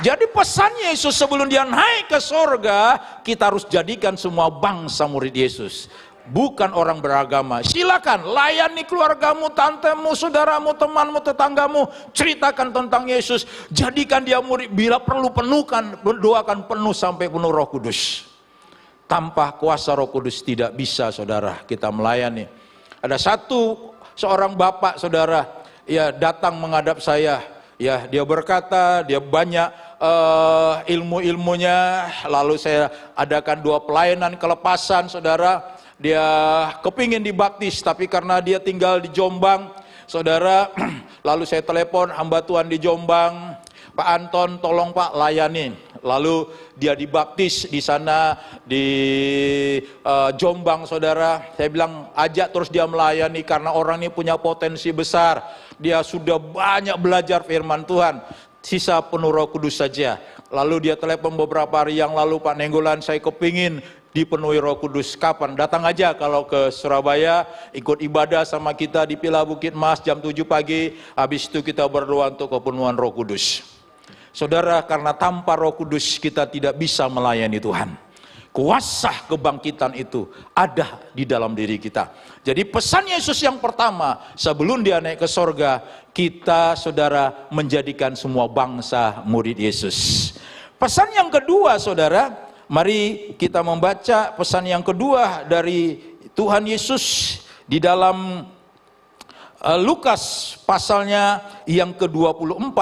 Jadi pesannya Yesus sebelum dia naik ke sorga, kita harus jadikan semua bangsa murid Yesus, bukan orang beragama. Silakan layani keluargamu, tantemu, saudaramu, temanmu, tetanggamu, ceritakan tentang Yesus, jadikan dia murid. Bila perlu penuhkan, berdoakan penuh sampai penuh Roh Kudus. Tanpa kuasa Roh Kudus tidak bisa saudara kita melayani. Ada seorang bapak saudara, ya datang menghadap saya, ya dia berkata dia banyak ilmu-ilmunya. Lalu saya adakan 2 pelayanan kelepasan saudara. Dia kepingin dibaptis, tapi karena dia tinggal di Jombang saudara, lalu saya telepon hamba Tuhan di Jombang, Pak Anton tolong Pak layani. Lalu dia dibaptis di sana di Jombang saudara. Saya bilang ajak terus dia melayani karena orang ini punya potensi besar. Dia sudah banyak belajar firman Tuhan. Sisa penuh Roh Kudus saja. Lalu dia telepon beberapa hari yang lalu, Pak Nenggolan saya kepingin dipenuhi Roh Kudus. Kapan? Datang aja kalau ke Surabaya, ikut ibadah sama kita di Pila Bukit Mas jam 7 pagi. Habis itu kita berdoa untuk kepenuhan Roh Kudus. Saudara, karena tanpa Roh Kudus kita tidak bisa melayani Tuhan. Kuasa kebangkitan itu ada di dalam diri kita. Jadi pesan Yesus yang pertama sebelum dia naik ke sorga, kita saudara menjadikan semua bangsa murid Yesus. Pesan yang kedua saudara, mari kita membaca pesan yang kedua dari Tuhan Yesus di dalam Lukas pasalnya yang ke-24.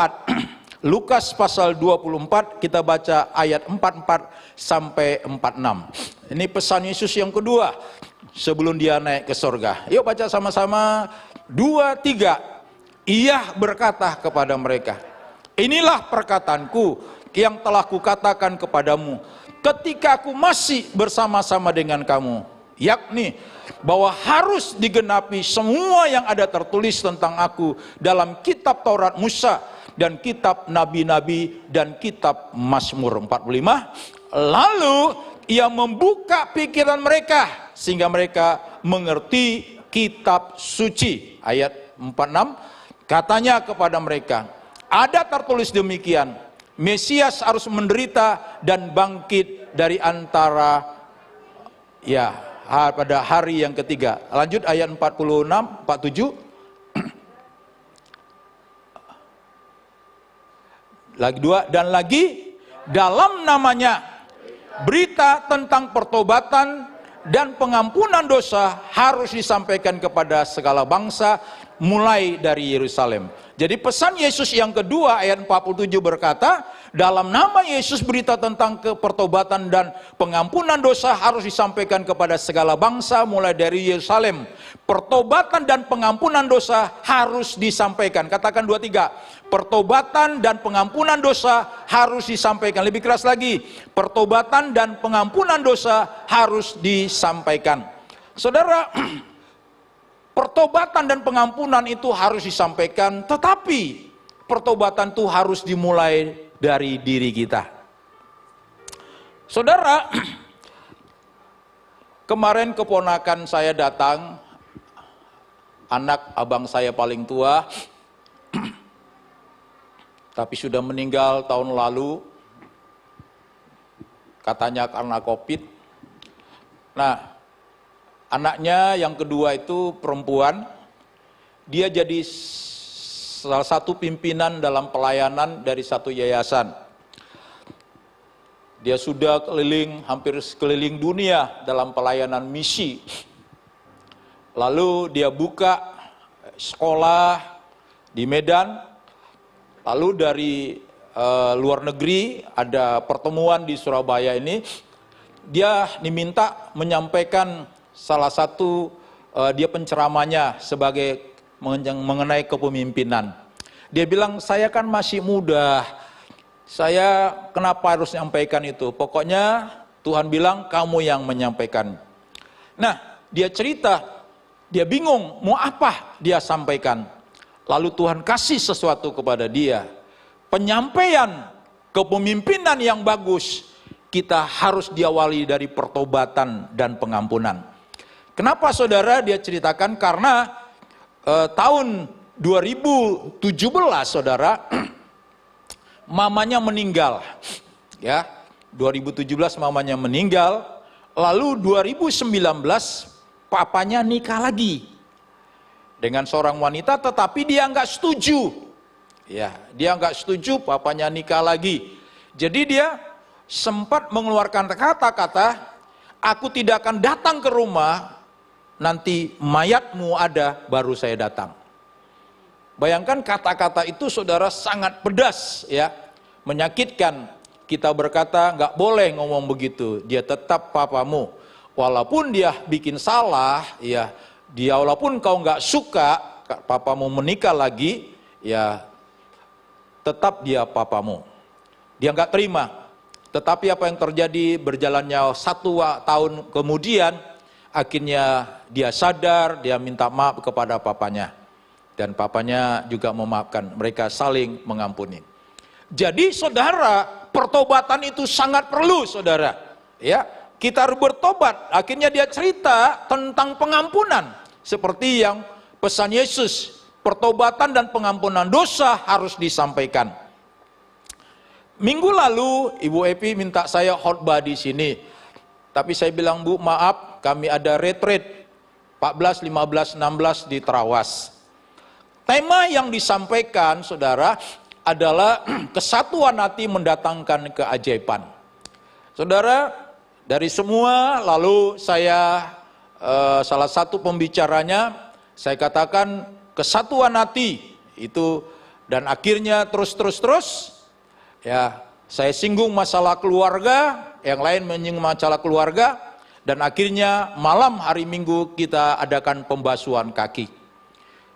Lukas pasal 24 kita baca ayat 44 sampai 46. Ini pesan Yesus yang kedua sebelum dia naik ke sorga. Yuk baca sama-sama. 2, 3. Ia berkata kepada mereka, inilah perkataanku yang telah kukatakan kepadamu ketika aku masih bersama-sama dengan kamu, yakni bahwa harus digenapi semua yang ada tertulis tentang aku dalam kitab Taurat Musa dan kitab nabi-nabi dan kitab Mazmur 45. Lalu ia membuka pikiran mereka sehingga mereka mengerti kitab suci. Ayat 46 katanya kepada mereka, ada tertulis demikian, Mesias harus menderita dan bangkit dari antara pada hari yang ketiga. Lanjut ayat 46, 47. Lagi dua, dan lagi dalam namanya berita tentang pertobatan dan pengampunan dosa harus disampaikan kepada segala bangsa mulai dari Yerusalem. Jadi pesan Yesus yang kedua ayat 47 berkata, dalam nama Yesus berita tentang pertobatan dan pengampunan dosa harus disampaikan kepada segala bangsa mulai dari Yerusalem. Pertobatan dan pengampunan dosa harus disampaikan. Katakan 2, 3. Pertobatan dan pengampunan dosa harus disampaikan. Lebih keras lagi, pertobatan dan pengampunan dosa harus disampaikan. Saudara, pertobatan dan pengampunan itu harus disampaikan, tetapi pertobatan itu harus dimulai dari diri kita. Saudara, kemarin keponakan saya datang, anak abang saya paling tua, tapi sudah meninggal tahun lalu, katanya karena COVID. Nah, anaknya yang kedua itu perempuan, dia jadi salah satu pimpinan dalam pelayanan dari satu yayasan. Dia sudah hampir keliling dunia dalam pelayanan misi. Lalu dia buka sekolah di Medan. Lalu dari luar negeri ada pertemuan di Surabaya ini, dia diminta menyampaikan salah satu dia penceramanya sebagai mengenai kepemimpinan. Dia bilang, saya kan masih muda, saya kenapa harus menyampaikan itu? Pokoknya Tuhan bilang kamu yang menyampaikan. Nah, dia cerita, dia bingung mau apa dia sampaikan. Lalu Tuhan kasih sesuatu kepada dia. Penyampaian kepemimpinan yang bagus, kita harus diawali dari pertobatan dan pengampunan. Kenapa saudara dia ceritakan? Karena tahun 2017 saudara, mamanya meninggal. Ya, 2017 mamanya meninggal. Lalu 2019 papanya nikah lagi dengan seorang wanita, tetapi dia nggak setuju. Ya, dia nggak setuju, papanya nikah lagi. Jadi dia sempat mengeluarkan kata-kata, aku tidak akan datang ke rumah, nanti mayatmu ada, baru saya datang. Bayangkan kata-kata itu saudara sangat pedas, ya, menyakitkan. Kita berkata nggak boleh ngomong begitu, dia tetap papamu. Walaupun dia bikin salah, ya, dia walaupun kau nggak suka papamu menikah lagi, ya tetap dia papamu. Dia nggak terima. Tetapi apa yang terjadi berjalannya 1 tahun kemudian, akhirnya dia sadar, dia minta maaf kepada papanya. Dan papanya juga memaafkan, mereka saling mengampuni. Jadi saudara, pertobatan itu sangat perlu saudara. Ya, kita harus bertobat. Akhirnya dia cerita tentang pengampunan. Seperti yang pesan Yesus, pertobatan dan pengampunan dosa harus disampaikan. Minggu lalu Ibu Epi minta saya khotbah di sini. Tapi saya bilang, Bu, maaf, kami ada retreat 14, 15, 16 di Trawas. Tema yang disampaikan saudara adalah kesatuan hati mendatangkan keajaiban. Saudara, dari semua lalu saya salah satu pembicaranya, saya katakan kesatuan hati itu, dan akhirnya terus ya, saya singgung masalah keluarga, yang lain menyinggung masalah keluarga, dan akhirnya malam hari Minggu kita adakan pembasuhan kaki.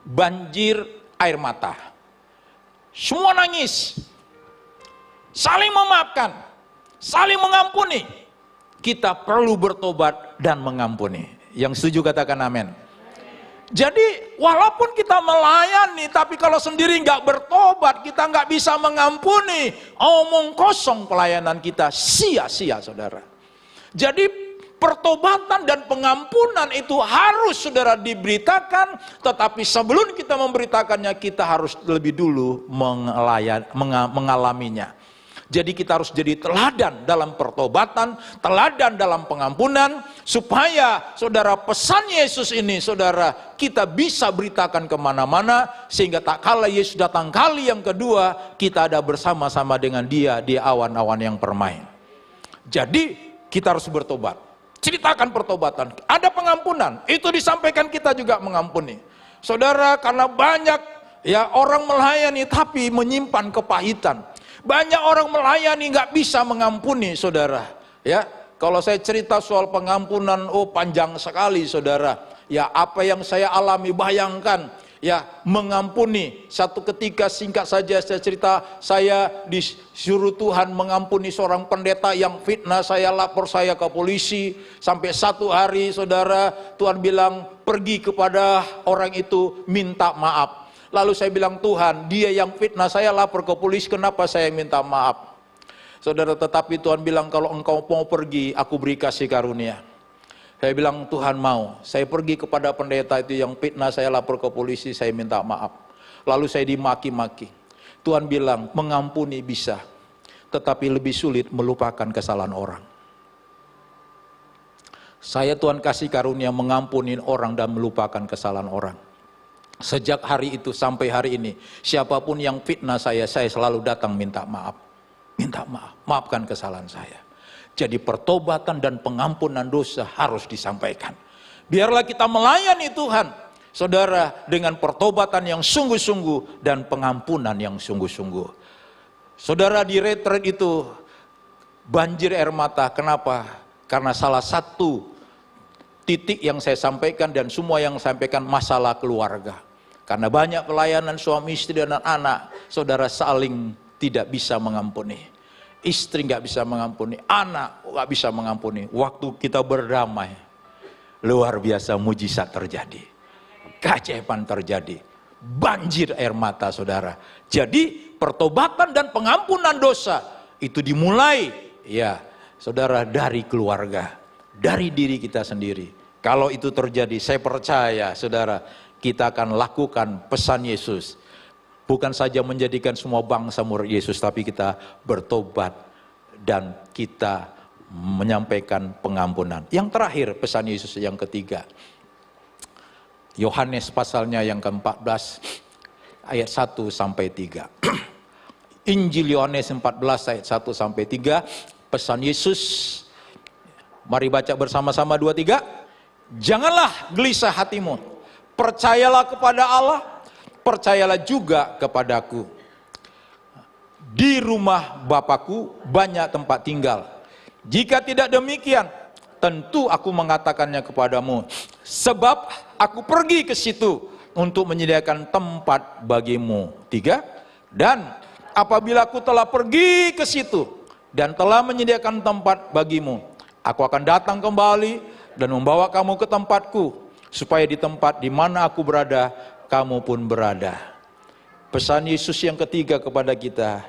Banjir air mata, semua nangis, saling memaafkan, saling mengampuni. Kita perlu bertobat dan mengampuni. Yang setuju katakan amin. Jadi walaupun kita melayani, tapi kalau sendiri nggak bertobat, kita nggak bisa mengampuni, omong kosong pelayanan kita, sia-sia saudara. Jadi pertobatan dan pengampunan itu harus saudara diberitakan, tetapi sebelum kita memberitakannya, kita harus lebih dulu mengalaminya. Jadi kita harus jadi teladan dalam pertobatan, teladan dalam pengampunan, supaya saudara pesan Yesus ini saudara kita bisa beritakan kemana-mana, sehingga tak kala Yesus datang kali yang kedua, kita ada bersama-sama dengan dia di awan-awan yang permai. Jadi kita harus bertobat, ceritakan pertobatan, ada pengampunan, itu disampaikan kita juga mengampuni. Saudara, karena banyak ya orang melayani tapi menyimpan kepahitan. Banyak orang melayani nggak bisa mengampuni, saudara. Ya, kalau saya cerita soal pengampunan, oh panjang sekali, saudara. Ya, apa yang saya alami, bayangkan, ya mengampuni. Satu ketika singkat saja saya cerita, saya disuruh Tuhan mengampuni seorang pendeta yang fitnah saya, lapor saya ke polisi. Sampai satu hari, saudara, Tuhan bilang pergi kepada orang itu minta maaf. Lalu saya bilang, Tuhan, dia yang fitnah saya lapor ke polisi, kenapa saya minta maaf? Saudara, tetapi Tuhan bilang, kalau engkau mau pergi, aku beri kasih karunia. Saya bilang, Tuhan mau. Saya pergi kepada pendeta itu yang fitnah saya lapor ke polisi, saya minta maaf. Lalu saya dimaki-maki. Tuhan bilang, mengampuni bisa, tetapi lebih sulit melupakan kesalahan orang. Saya Tuhan kasih karunia mengampuni orang dan melupakan kesalahan orang. Sejak hari itu sampai hari ini, siapapun yang fitnah saya selalu datang minta maaf. Minta maaf, maafkan kesalahan saya. Jadi pertobatan dan pengampunan dosa harus disampaikan. Biarlah kita melayani Tuhan, saudara, dengan pertobatan yang sungguh-sungguh dan pengampunan yang sungguh-sungguh. Saudara, di retret itu banjir air mata, kenapa? Karena salah satu titik yang saya sampaikan dan semua yang saya sampaikan masalah keluarga. Karena banyak pelayanan suami istri dan anak, saudara saling tidak bisa mengampuni. Istri nggak bisa mengampuni, anak nggak bisa mengampuni. Waktu kita berdamai, luar biasa mujizat terjadi. Keajaiban terjadi. Banjir air mata, saudara. Jadi pertobatan dan pengampunan dosa itu dimulai, ya saudara, dari keluarga, dari diri kita sendiri. Kalau itu terjadi, saya percaya, saudara, kita akan lakukan pesan Yesus. Bukan saja menjadikan semua bangsa murid Yesus, tapi kita bertobat dan kita menyampaikan pengampunan. Yang terakhir, pesan Yesus yang ketiga. Yohanes pasalnya yang ke-14, ayat 1 sampai 3. Injil Yohanes 14 ayat 1 sampai 3, pesan Yesus. Mari baca bersama-sama 2-3. Janganlah gelisah hatimu, percayalah kepada Allah, percayalah juga kepadaku. Di rumah Bapakku banyak tempat tinggal. Jika tidak demikian, tentu aku mengatakannya kepadamu. Sebab aku pergi ke situ untuk menyediakan tempat bagimu. 3. Dan apabila aku telah pergi ke situ dan telah menyediakan tempat bagimu, aku akan datang kembali dan membawa kamu ke tempatku, supaya di tempat di mana aku berada, kamu pun berada. Pesan Yesus yang ketiga kepada kita,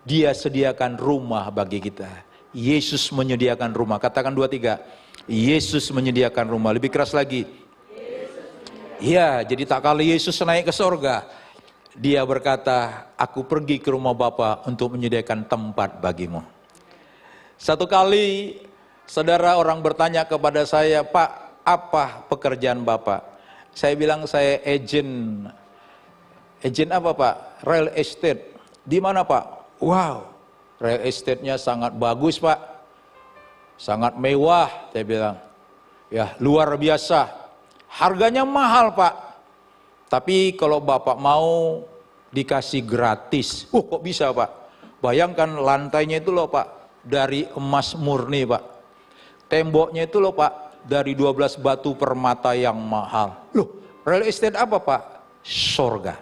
Dia sediakan rumah bagi kita. Yesus menyediakan rumah. Katakan 2-3. Yesus menyediakan rumah. Lebih keras lagi. Ya, jadi tak kala Yesus naik ke sorga, Dia berkata, aku pergi ke rumah Bapa untuk menyediakan tempat bagimu. Satu kali, saudara, orang bertanya kepada saya, Pak, apa pekerjaan Bapak? Saya bilang saya agen. Agen apa, Pak? Real estate. Di mana, Pak? Wow, real estate-nya sangat bagus, Pak. Sangat mewah, saya bilang. Ya, luar biasa. Harganya mahal, Pak. Tapi kalau Bapak mau dikasih gratis. Kok bisa, Pak? Bayangkan lantainya itu loh, Pak, dari emas murni, Pak. Temboknya itu loh, Pak, dari 12 batu permata yang mahal. Loh, real estate apa, Pak? Sorga.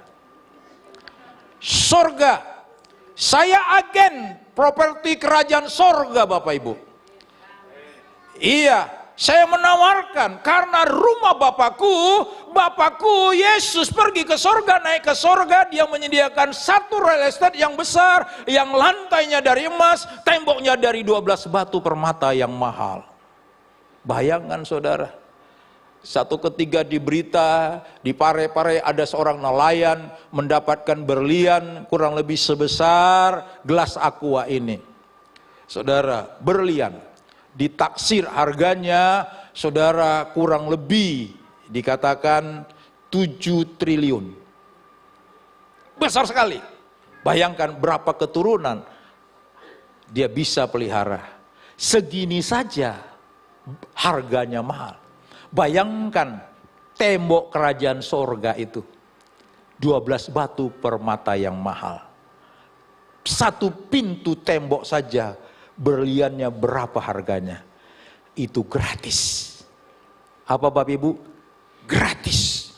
Sorga. Saya agen properti kerajaan sorga, Bapak Ibu. Iya, saya menawarkan karena rumah Bapakku Yesus pergi ke sorga, naik ke sorga, Dia menyediakan satu real estate yang besar, yang lantainya dari emas, temboknya dari 12 batu permata yang mahal. Bayangkan, saudara, Satu ketika di berita, di Pare-Pare ada seorang nelayan mendapatkan berlian kurang lebih sebesar gelas aqua ini. Saudara, berlian ditaksir harganya, saudara, kurang lebih dikatakan 7 triliun. Besar sekali. Bayangkan berapa keturunan dia bisa pelihara. Segini saja harganya mahal. Bayangkan tembok kerajaan sorga itu 12 batu permata yang mahal. Satu pintu tembok saja berliannya berapa harganya? Itu gratis. Apa Bapak Ibu? Gratis.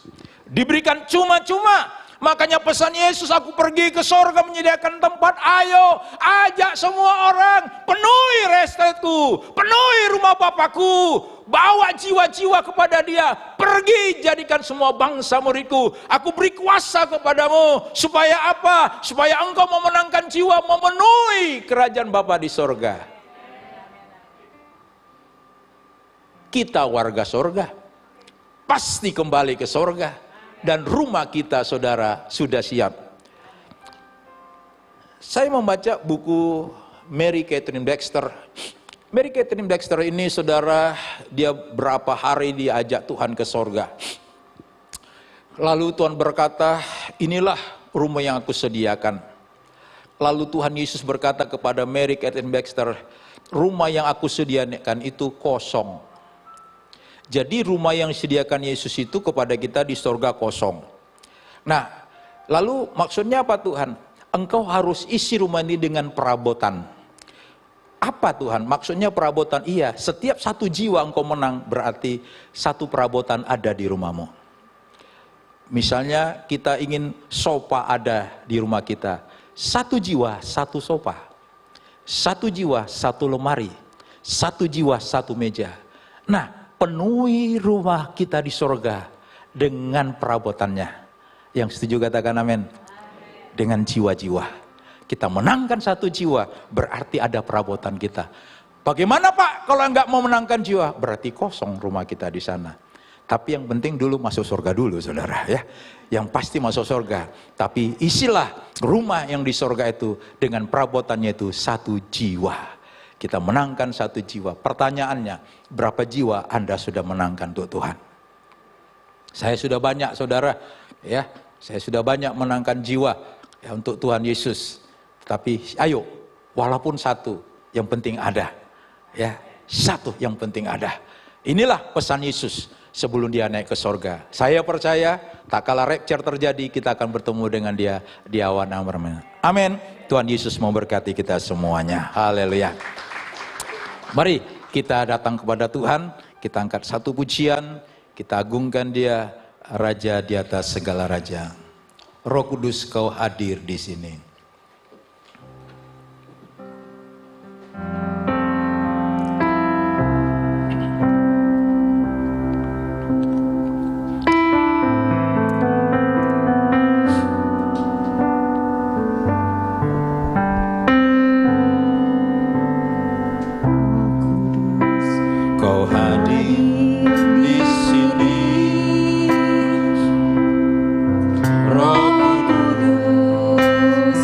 Diberikan cuma-cuma. Makanya pesan Yesus, aku pergi ke sorga menyediakan tempat. Ayo, ajak semua orang, penuhi restoranku, penuhi rumah Bapakku, bawa jiwa-jiwa kepada Dia. Pergi jadikan semua bangsa muridku. Aku beri kuasa kepadamu. Supaya apa? Supaya engkau memenangkan jiwa, memenuhi kerajaan Bapa di sorga. Kita warga sorga, pasti kembali ke sorga. Dan rumah kita, saudara, sudah siap. Saya membaca buku Mary Catherine Baxter. Mary Catherine Baxter ini, saudara, dia berapa hari diajak Tuhan ke sorga. Lalu Tuhan berkata, inilah rumah yang aku sediakan. Lalu Tuhan Yesus berkata kepada Mary Catherine Baxter, rumah yang aku sediakan itu kosong. Jadi rumah yang disediakan Yesus itu kepada kita di sorga kosong. Nah, lalu maksudnya apa Tuhan? Engkau harus isi rumah ini dengan perabotan. Apa Tuhan? Maksudnya perabotan, iya. Setiap satu jiwa engkau menang, berarti satu perabotan ada di rumahmu. Misalnya kita ingin sofa ada di rumah kita. Satu jiwa, satu sofa. Satu jiwa, satu lemari. Satu jiwa, satu meja. Nah, penuhi rumah kita di sorga dengan perabotannya. Yang setuju katakan amin. Dengan jiwa-jiwa. Kita menangkan satu jiwa, berarti ada perabotan kita. Bagaimana Pak kalau enggak mau menangkan jiwa? Berarti kosong rumah kita di sana. Tapi yang penting dulu masuk sorga dulu, saudara ya. Yang pasti masuk sorga. Tapi isilah rumah yang di sorga itu dengan perabotannya itu satu jiwa. Kita menangkan satu jiwa. Pertanyaannya, berapa jiwa Anda sudah menangkan untuk Tuhan? Saya sudah banyak, saudara, ya. Saya sudah banyak menangkan jiwa ya, untuk Tuhan Yesus. Tapi ayo, walaupun satu, yang penting ada. Ya, satu yang penting ada. Inilah pesan Yesus sebelum Dia naik ke sorga. Saya percaya, tak kala rapture terjadi, kita akan bertemu dengan Dia di awan amarnya. Amin. Tuhan Yesus memberkati kita semuanya. Haleluya. Mari kita datang kepada Tuhan, kita angkat satu pujian, kita agungkan Dia, Raja di atas segala raja. Roh Kudus, Kau hadir di sini. Roh Kudus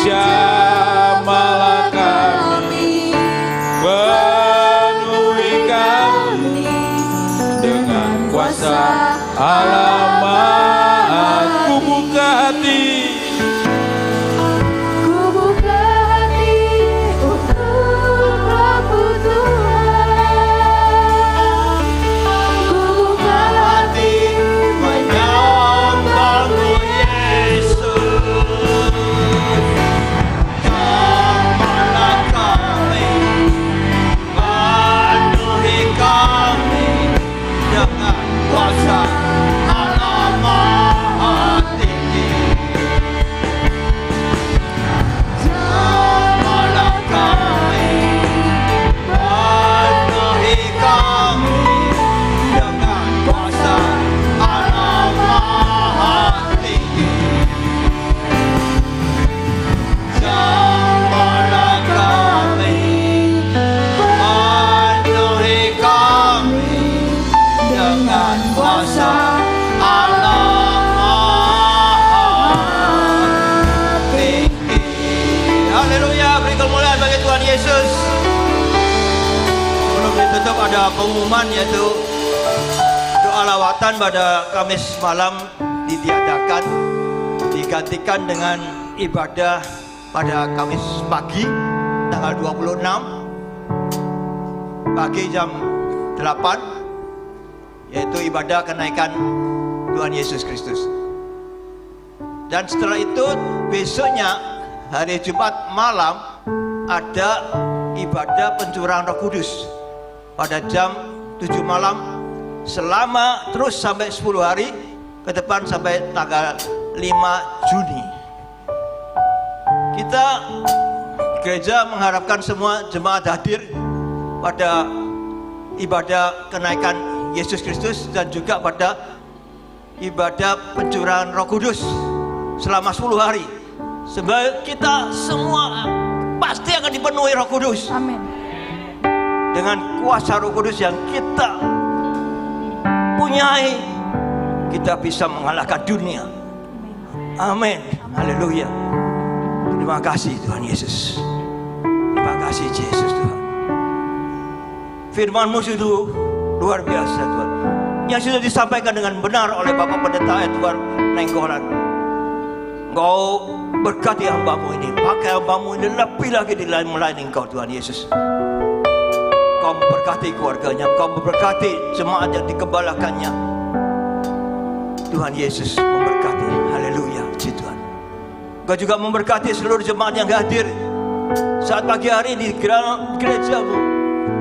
Jamahlah kami, penuhi kami dengan kuasa Allah Maha. Ku buka hati, untuk Rohmu Tuhan. Ku buka hati menyembahmu Yesus. Jamahlah kami, penuhi kami dengan kuasa Allah Maha Tinggi. Jamahlah kami, penuhi kami dengan kuasa Allah Maha Tinggi. Jamahlah kami, penuhi kami dengan kuasa Allah Maha Tinggi. Haleluya, beri kemuliaan bagi Tuhan Yesus. Sebelum ditutup ada pengumuman, yaitu doa lawatan pada Kamis malam ditiadakan, digantikan dengan ibadah pada Kamis pagi tanggal 26 pagi jam 8, yaitu ibadah kenaikan Tuhan Yesus Kristus. Dan setelah itu besoknya hari Jumat malam ada ibadah pencurahan Roh Kudus pada jam 7 malam selama terus sampai 10 hari ke depan sampai tanggal 5 Juni. Kita gereja mengharapkan semua jemaat hadir pada ibadah kenaikan Yesus Kristus dan juga pada ibadah pencurahan Roh Kudus selama 10 hari. Sebab kita semua pasti akan dipenuhi Roh Kudus. Amin. Dengan kuasa Roh Kudus yang kita punyai, kita bisa mengalahkan dunia. Amin. Haleluya. Terima kasih Tuhan Yesus. Terima kasih Yesus Tuhan. Firman-Mu sungguh luar biasa Tuhan, yang sudah disampaikan dengan benar oleh Bapak Pendeta Edward Nenggolan. Engkau berkati hamba-Mu ini, pakai hamba-Mu ini lebih lagi melayani Engkau Tuhan Yesus. Engkau memberkati keluarganya, Engkau memberkati jemaat yang dikebalakannya. Tuhan Yesus memberkati. Haleluya, puji Tuhan. Engkau juga memberkati seluruh jemaat yang hadir saat pagi hari di gereja-Mu,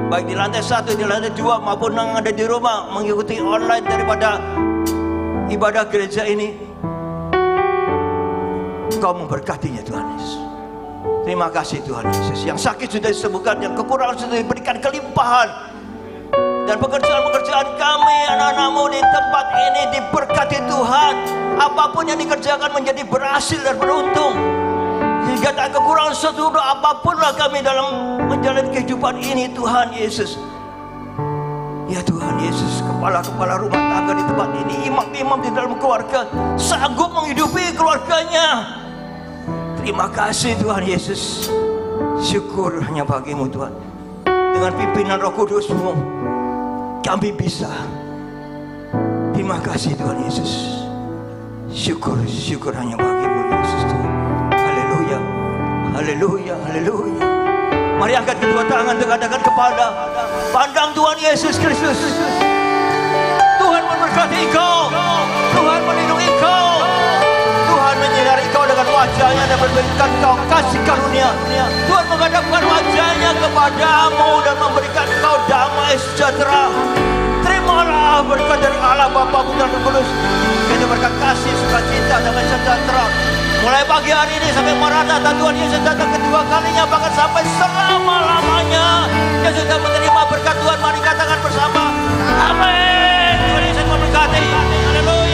baik di lantai 1, di lantai 2 maupun yang ada di rumah mengikuti online daripada ibadah gereja ini. Engkau memberkatinya Tuhan Yesus. Terima kasih Tuhan Yesus. Yang sakit sudah disembuhkan, yang kekurangan sudah diberikan kelimpahan. Dan pekerjaan-pekerjaan kami, anak-anak-Mu di tempat ini diberkati Tuhan. Apapun yang dikerjakan menjadi berhasil dan beruntung. Sehingga tak kekurangan sesuatu apapun lah kami dalam menjalani kehidupan ini Tuhan Yesus. Ya Tuhan Yesus, kepala-kepala rumah tangga di tempat ini, imam-imam di dalam keluarga sanggup menghidupi keluarganya. Terima kasih Tuhan Yesus. Syukur hanya bagi-Mu Tuhan. Dengan pimpinan Roh Kudus-Mu kami bisa. Terima kasih Tuhan Yesus. Syukur hanya bagi-Mu Yesus Tuhan. Haleluya, haleluya, haleluya. Mari angkat kedua tangan, tegakkan kepala, pandang Tuhan Yesus Kristus. Tuhan memberkati engkau, Tuhan melindungi engkau, Tuhan menyinari engkau dengan wajah-Nya dan memberikan engkau kasih karunia. Tuhan menghadapkan wajah-Nya kepadamu dan memberikan engkau damai sejahtera. Terimalah berkat dari Allah Bapa, Putra dan Roh Kudus, yaitu berkat kasih, sukacita, damai sejahtera. Mulai pagi hari ini sampai Maranatha Tuhan Yesus datang kedua kalinya, bahkan sampai selama-lamanya. Yang sudah menerima berkat Tuhan, mari katakan bersama, amin. Tuhan Yesus memberkati. Haleluya.